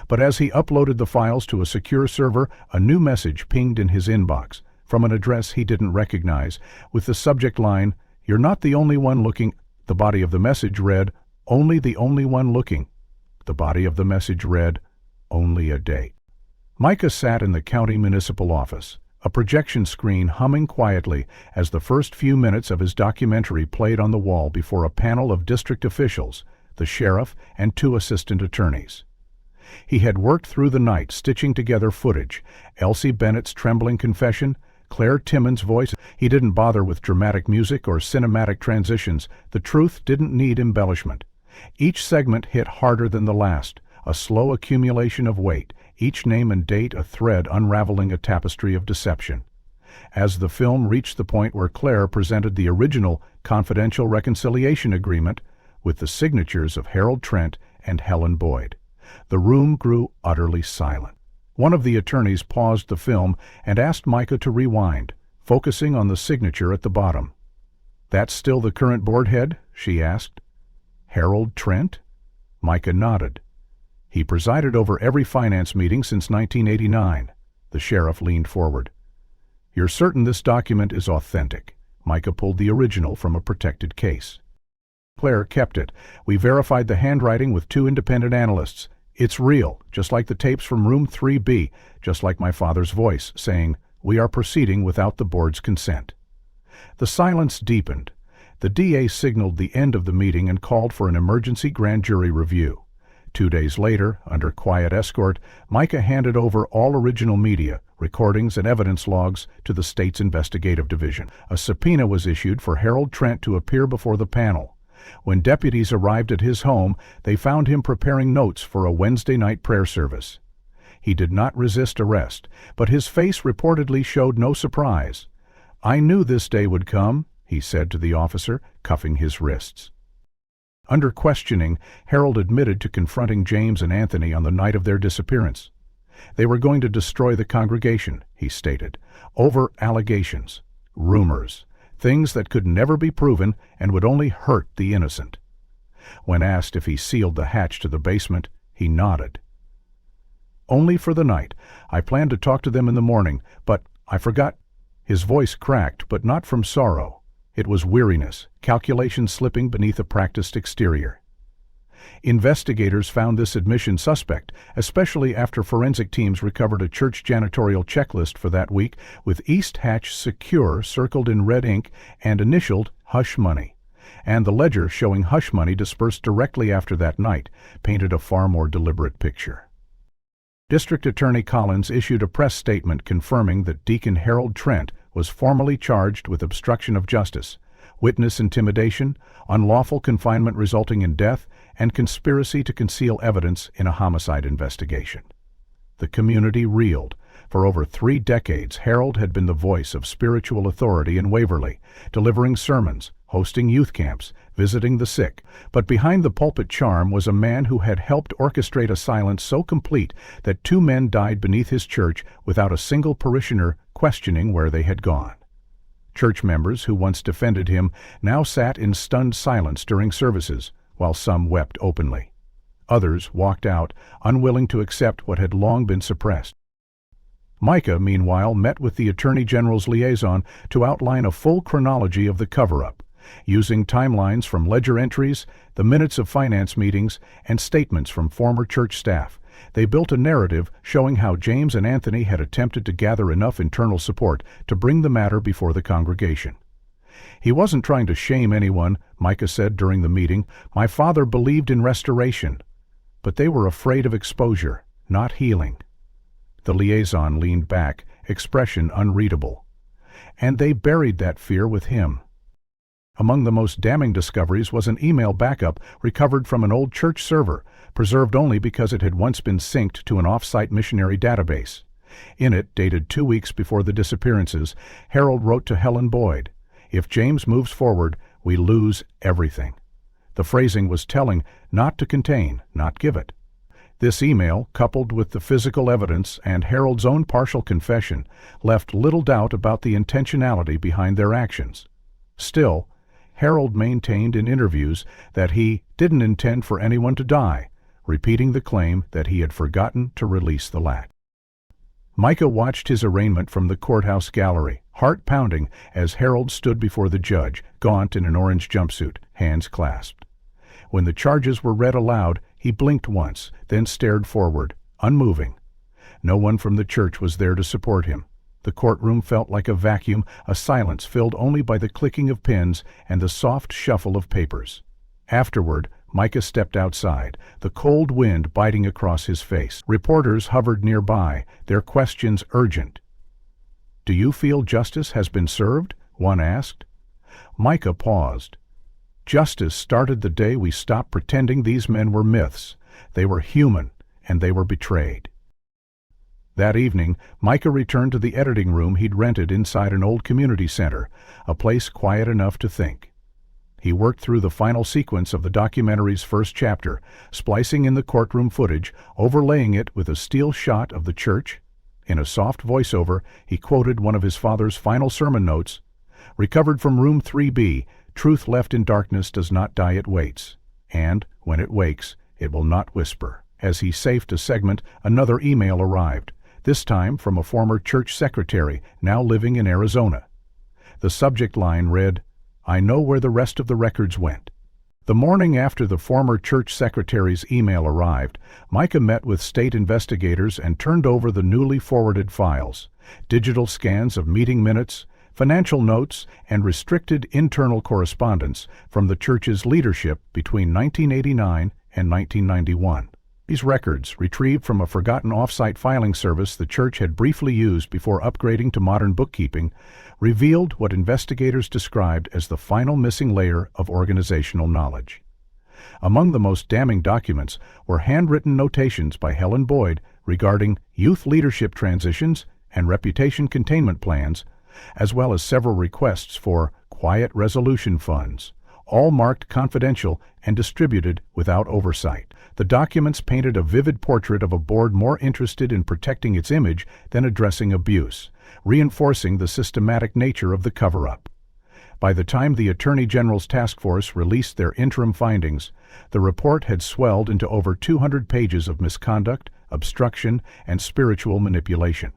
[SPEAKER 1] But as he uploaded the files to a secure server, a new message pinged in his inbox, from an address he didn't recognize, with the subject line, "You're not the only one looking." The body of the message read, "Only the only one looking." The body of the message read, "Only a date." Micah sat in the county municipal office, a projection screen humming quietly as the first few minutes of his documentary played on the wall before a panel of district officials, the sheriff and 2 assistant attorneys. He had worked through the night stitching together footage, Elsie Bennett's trembling confession, Claire Timmons' voice. He didn't bother with dramatic music or cinematic transitions. The truth didn't need embellishment. Each segment hit harder than the last, a slow accumulation of weight, each name and date a thread unraveling a tapestry of deception. As the film reached the point where Claire presented the original confidential reconciliation agreement with the signatures of Harold Trent and Helen Boyd, the room grew utterly silent. One of the attorneys paused the film and asked Micah to rewind, focusing on the signature at the bottom. "That's still the current board head?" she asked. "Harold Trent?" Micah nodded. "He presided over every finance meeting since 1989. The sheriff leaned forward. "You're certain this document is authentic?" Micah pulled the original from a protected case. "Claire kept it. We verified the handwriting with 2 independent analysts. It's real, just like the tapes from Room 3B, just like my father's voice, saying, 'We are proceeding without the board's consent.'" The silence deepened. The DA signaled the end of the meeting and called for an emergency grand jury review. 2 days later, under quiet escort, Micah handed over all original media, recordings and evidence logs to the state's investigative division. A subpoena was issued for Harold Trent to appear before the panel. When deputies arrived at his home, they found him preparing notes for a Wednesday night prayer service. He did not resist arrest, but his face reportedly showed no surprise. "I knew this day would come," he said to the officer, cuffing his wrists. Under questioning, Harold admitted to confronting James and Anthony on the night of their disappearance. They were going to destroy the congregation, he stated, over allegations, rumors, things that could never be proven and would only hurt the innocent. When asked if he sealed the hatch to the basement, he nodded. "Only for the night. I planned to talk to them in the morning, but I forgot." His voice cracked, but not from sorrow. It was weariness, calculation slipping beneath a practiced exterior. Investigators found this admission suspect, especially after forensic teams recovered a church janitorial checklist for that week with East Hatch Secure circled in red ink and initialed Hush Money. And the ledger showing hush money dispersed directly after that night painted a far more deliberate picture. District Attorney Collins issued a press statement confirming that Deacon Harold Trent was formally charged with obstruction of justice, witness intimidation, unlawful confinement resulting in death, and conspiracy to conceal evidence in a homicide investigation. The community reeled. For over 3 decades, Harold had been the voice of spiritual authority in Waverly, delivering sermons, hosting youth camps, visiting the sick. But behind the pulpit charm was a man who had helped orchestrate a silence so complete that 2 men died beneath his church without a single parishioner questioning where they had gone. Church members who once defended him now sat in stunned silence during services, while some wept openly. Others walked out, unwilling to accept what had long been suppressed. Micah, meanwhile, met with the Attorney General's liaison to outline a full chronology of the cover-up, using timelines from ledger entries, the minutes of finance meetings, and statements from former church staff. They built a narrative showing how James and Anthony had attempted to gather enough internal support to bring the matter before the congregation. "He wasn't trying to shame anyone," Micah said during the meeting. "My father believed in restoration. But they were afraid of exposure, not healing." The liaison leaned back, expression unreadable. And they buried that fear with him. Among the most damning discoveries was an email backup recovered from an old church server, preserved only because it had once been synced to an off-site missionary database. In it, dated 2 weeks before the disappearances, Harold wrote to Helen Boyd, "If James moves forward, we lose everything." The phrasing was telling: not to contain, not give it. This email, coupled with the physical evidence and Harold's own partial confession, left little doubt about the intentionality behind their actions. Still, Harold maintained in interviews that he didn't intend for anyone to die, repeating the claim that he had forgotten to release the latch. Micah watched his arraignment from the courthouse gallery, heart pounding, as Harold stood before the judge, gaunt in an orange jumpsuit, hands clasped. When the charges were read aloud, he blinked once, then stared forward, unmoving. No one from the church was there to support him. The courtroom felt like a vacuum, a silence filled only by the clicking of pens and the soft shuffle of papers. Afterward, Micah stepped outside, the cold wind biting across his face. Reporters hovered nearby, their questions urgent. "Do you feel justice has been served?" one asked. Micah paused. "Justice started the day we stopped pretending these men were myths. They were human, and they were betrayed." That evening, Micah returned to the editing room he'd rented inside an old community center, a place quiet enough to think. He worked through the final sequence of the documentary's first chapter, splicing in the courtroom footage, overlaying it with a still shot of the church. In a soft voiceover, he quoted one of his father's final sermon notes, "Recovered from room 3B, truth left in darkness does not die, it waits. And, when it wakes, it will not whisper." As he safed a segment, another email arrived, this time from a former church secretary, now living in Arizona. The subject line read, "I know where the rest of the records went." The morning after the former church secretary's email arrived, Micah met with state investigators and turned over the newly forwarded files, digital scans of meeting minutes, financial notes, and restricted internal correspondence from the church's leadership between 1989 and 1991. These records, retrieved from a forgotten off-site filing service the church had briefly used before upgrading to modern bookkeeping, revealed what investigators described as the final missing layer of organizational knowledge. Among the most damning documents were handwritten notations by Helen Boyd regarding youth leadership transitions and reputation containment plans, as well as several requests for quiet resolution funds, all marked confidential and distributed without oversight. The documents painted a vivid portrait of a board more interested in protecting its image than addressing abuse, reinforcing the systematic nature of the cover-up. By the time the Attorney General's task force released their interim findings, the report had swelled into over 200 pages of misconduct, obstruction, and spiritual manipulation.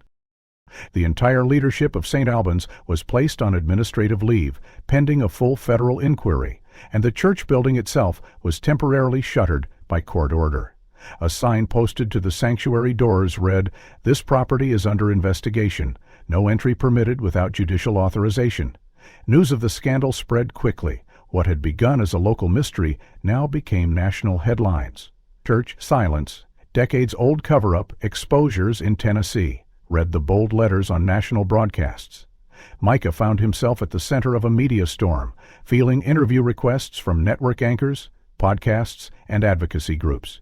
[SPEAKER 1] The entire leadership of St. Albans was placed on administrative leave, pending a full federal inquiry, and the church building itself was temporarily shuttered by court order. A sign posted to the sanctuary doors read, "This property is under investigation. No entry permitted without judicial authorization." News of the scandal spread quickly. What had begun as a local mystery now became national headlines. "Church silence. Decades-old cover-up, exposures in Tennessee," read the bold letters on national broadcasts. Micah found himself at the center of a media storm, fielding interview requests from network anchors, podcasts, and advocacy groups.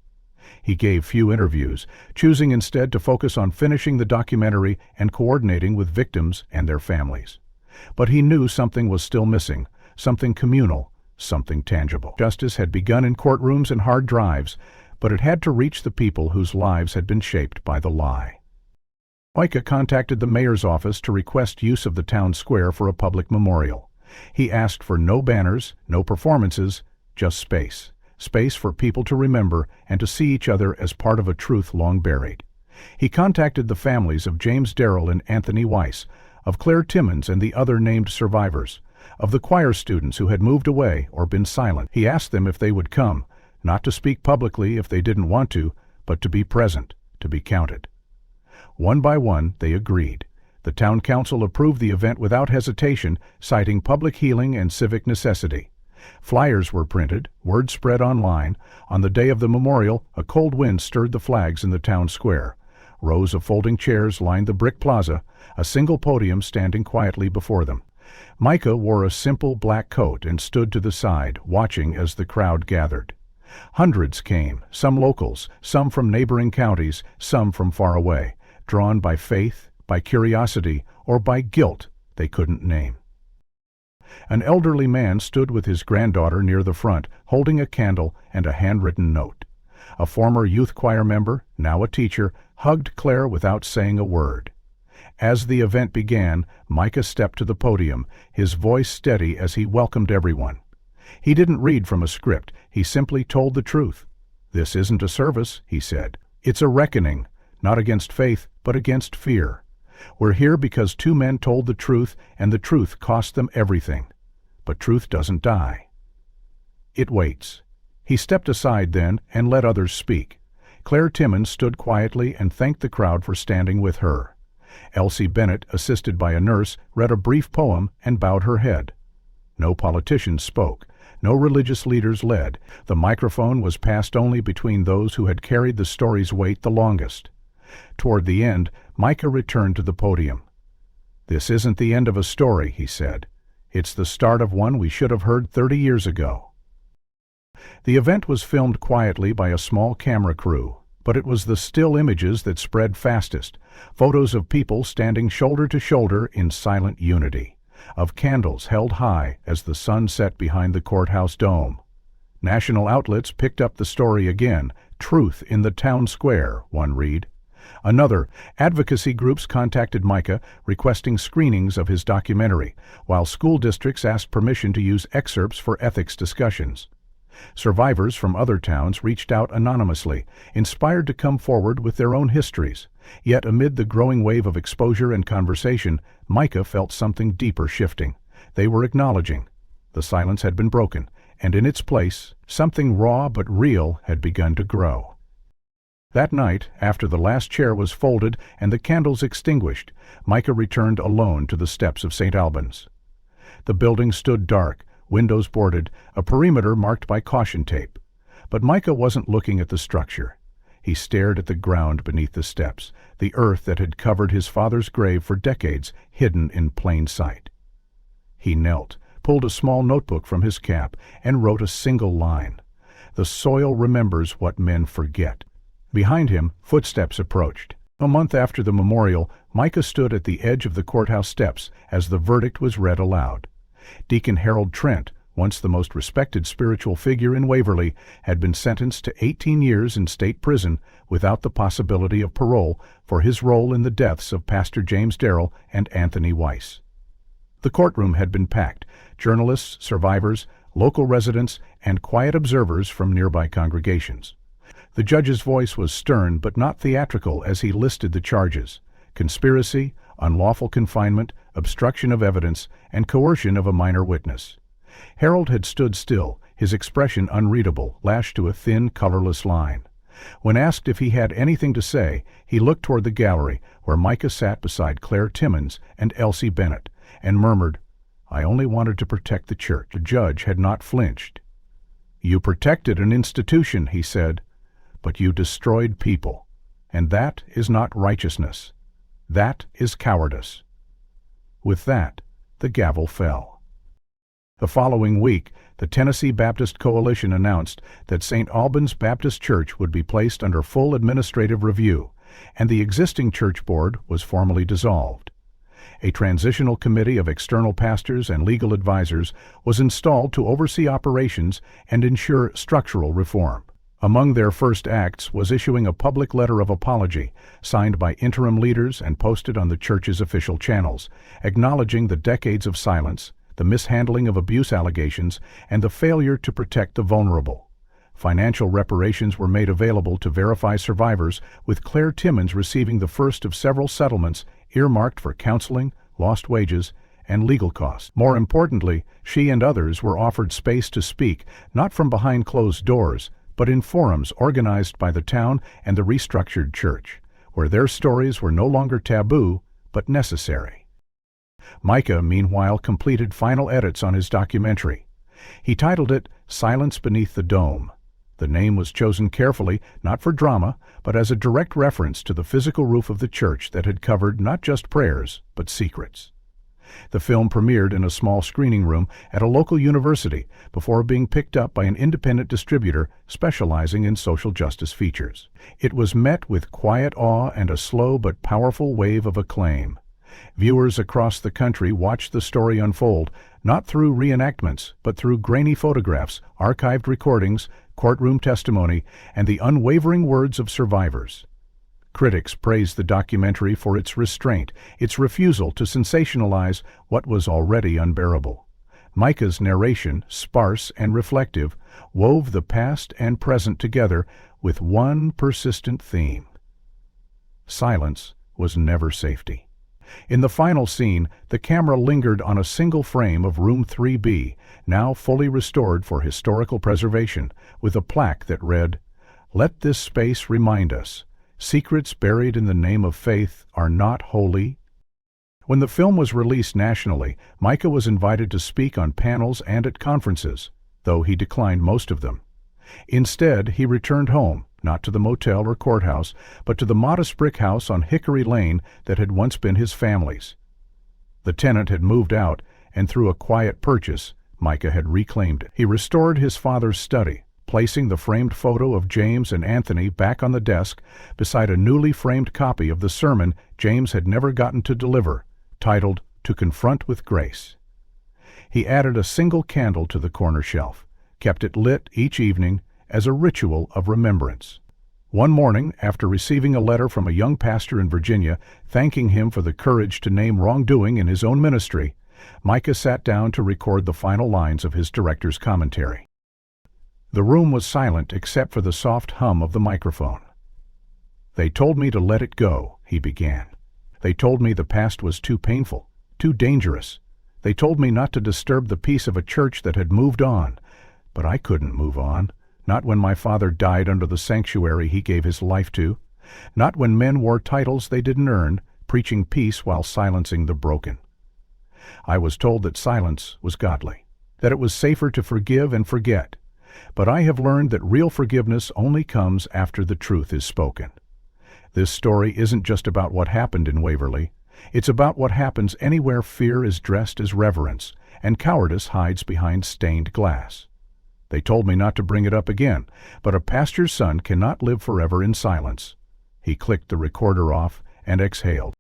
[SPEAKER 1] He gave few interviews, choosing instead to focus on finishing the documentary and coordinating with victims and their families. But he knew something was still missing, something communal, something tangible. Justice had begun in courtrooms and hard drives, but it had to reach the people whose lives had been shaped by the lie. Micah contacted the mayor's office to request use of the town square for a public memorial. He asked for no banners, no performances, just space. Space for people to remember and to see each other as part of a truth long buried. He contacted the families of James Darrell and Anthony Weiss, of Claire Timmons and the other named survivors, of the choir students who had moved away or been silent. He asked them if they would come, not to speak publicly if they didn't want to, but to be present, to be counted. One by one, they agreed. The town council approved the event without hesitation, citing public healing and civic necessity. Flyers were printed, word spread online. On the day of the memorial, a cold wind stirred the flags in the town square. Rows of folding chairs lined the brick plaza, a single podium standing quietly before them. Micah wore a simple black coat and stood to the side, watching as the crowd gathered. Hundreds came, some locals, some from neighboring counties, some from far away, drawn by faith, by curiosity, or by guilt they couldn't name. An elderly man stood with his granddaughter near the front, holding a candle and a handwritten note. A former youth choir member, now a teacher, hugged Claire without saying a word. As the event began, Micah stepped to the podium, his voice steady as he welcomed everyone. He didn't read from a script, he simply told the truth. "This isn't a service," he said. "It's a reckoning, not against faith, but against fear. We're here because two men told the truth, and the truth cost them everything. But truth doesn't die. It waits." He stepped aside then and let others speak. Claire Timmons stood quietly and thanked the crowd for standing with her. Elsie Bennett, assisted by a nurse, read a brief poem and bowed her head. No politicians spoke. No religious leaders led. The microphone was passed only between those who had carried the story's weight the longest. Toward the end, Micah returned to the podium. "This isn't the end of a story," he said. "It's the start of one we should have heard 30 years ago." The event was filmed quietly by a small camera crew, but it was the still images that spread fastest, photos of people standing shoulder to shoulder in silent unity, of candles held high as the sun set behind the courthouse dome. National outlets picked up the story again, "Truth in the Town Square," one read. Another, advocacy groups contacted Micah requesting screenings of his documentary, while school districts asked permission to use excerpts for ethics discussions. Survivors from other towns reached out anonymously, inspired to come forward with their own histories. Yet amid the growing wave of exposure and conversation, Micah felt something deeper shifting. They were acknowledging. The silence had been broken, and in its place, something raw but real had begun to grow. That night, after the last chair was folded and the candles extinguished, Micah returned alone to the steps of St. Albans. The building stood dark, windows boarded, a perimeter marked by caution tape. But Micah wasn't looking at the structure. He stared at the ground beneath the steps, the earth that had covered his father's grave for decades, hidden in plain sight. He knelt, pulled a small notebook from his cap, and wrote a single line. "The soil remembers what men forget." Behind him, footsteps approached. A month after the memorial, Micah stood at the edge of the courthouse steps as the verdict was read aloud. Deacon Harold Trent, once the most respected spiritual figure in Waverly, had been sentenced to 18 years in state prison without the possibility of parole for his role in the deaths of Pastor James Darrell and Anthony Weiss. The courtroom had been packed, journalists, survivors, local residents, and quiet observers from nearby congregations. The judge's voice was stern but not theatrical as he listed the charges: conspiracy, unlawful confinement, obstruction of evidence, and coercion of a minor witness. Harold had stood still, his expression unreadable, lashed to a thin, colorless line. When asked if he had anything to say, he looked toward the gallery, where Micah sat beside Claire Timmons and Elsie Bennett, and murmured, "I only wanted to protect the church." The judge had not flinched. "You protected an institution," he said, "but you destroyed people. And that is not righteousness. That is cowardice." With that, the gavel fell. The following week, the Tennessee Baptist Coalition announced that St. Albans Baptist Church would be placed under full administrative review, and the existing church board was formally dissolved. A transitional committee of external pastors and legal advisors was installed to oversee operations and ensure structural reform. Among their first acts was issuing a public letter of apology, signed by interim leaders and posted on the church's official channels, acknowledging the decades of silence, the mishandling of abuse allegations, and the failure to protect the vulnerable. Financial reparations were made available to verify survivors, with Claire Timmons receiving the first of several settlements earmarked for counseling, lost wages, and legal costs. More importantly, she and others were offered space to speak, not from behind closed doors, but in forums organized by the town and the restructured church, where their stories were no longer taboo, but necessary. Micah, meanwhile, completed final edits on his documentary. He titled it Silence Beneath the Dome. The name was chosen carefully, not for drama, but as a direct reference to the physical roof of the church that had covered not just prayers, but secrets. The film premiered in a small screening room at a local university before being picked up by an independent distributor specializing in social justice features. It was met with quiet awe and a slow but powerful wave of acclaim. Viewers across the country watched the story unfold, not through reenactments, but through grainy photographs, archived recordings, courtroom testimony, and the unwavering words of survivors. Critics praised the documentary for its restraint, its refusal to sensationalize what was already unbearable. Micah's narration, sparse and reflective, wove the past and present together with one persistent theme. Silence was never safety. In the final scene, the camera lingered on a single frame of Room 3B, now fully restored for historical preservation, with a plaque that read, "Let this space remind us, secrets buried in the name of faith are not holy." When the film was released nationally, Micah was invited to speak on panels and at conferences, though he declined most of them. Instead, he returned home, not to the motel or courthouse, but to the modest brick house on Hickory Lane that had once been his family's. The tenant had moved out, and through a quiet purchase, Micah had reclaimed it. He restored his father's study, placing the framed photo of James and Anthony back on the desk beside a newly framed copy of the sermon James had never gotten to deliver, titled "To Confront with Grace." He added a single candle to the corner shelf, kept it lit each evening as a ritual of remembrance. One morning, after receiving a letter from a young pastor in Virginia thanking him for the courage to name wrongdoing in his own ministry, Micah sat down to record the final lines of his director's commentary. The room was silent except for the soft hum of the microphone. "They told me to let it go," he began. "They told me the past was too painful, too dangerous. They told me not to disturb the peace of a church that had moved on. But I couldn't move on. Not when my father died under the sanctuary he gave his life to. Not when men wore titles they didn't earn, preaching peace while silencing the broken. I was told that silence was godly, that it was safer to forgive and forget. But I have learned that real forgiveness only comes after the truth is spoken. This story isn't just about what happened in Waverly. It's about what happens anywhere fear is dressed as reverence, and cowardice hides behind stained glass. They told me not to bring it up again, but a pastor's son cannot live forever in silence." He clicked the recorder off and exhaled.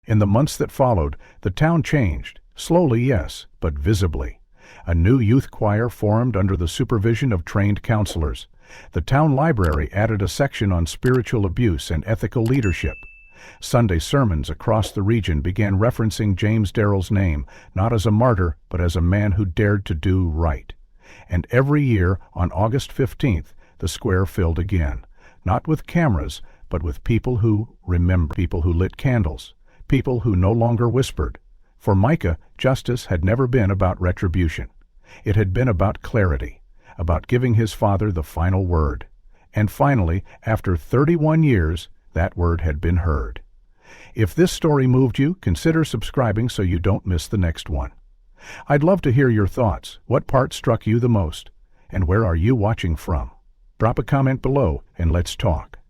[SPEAKER 1] In the months that followed, the town changed, slowly, yes, but visibly. A new youth choir formed under the supervision of trained counselors. The town library added a section on spiritual abuse and ethical leadership. Sunday sermons across the region began referencing James Darrell's name, not as a martyr, but as a man who dared to do right. And every year, on August 15th, the square filled again, not with cameras, but with people who remember, people who lit candles, people who no longer whispered. For Micah, justice had never been about retribution. It had been about clarity, about giving his father the final word. And finally, after 31 years, that word had been heard. If this story moved you, consider subscribing so you don't miss the next one. I'd love to hear your thoughts. What part struck you the most? And where are you watching from? Drop a comment below and let's talk.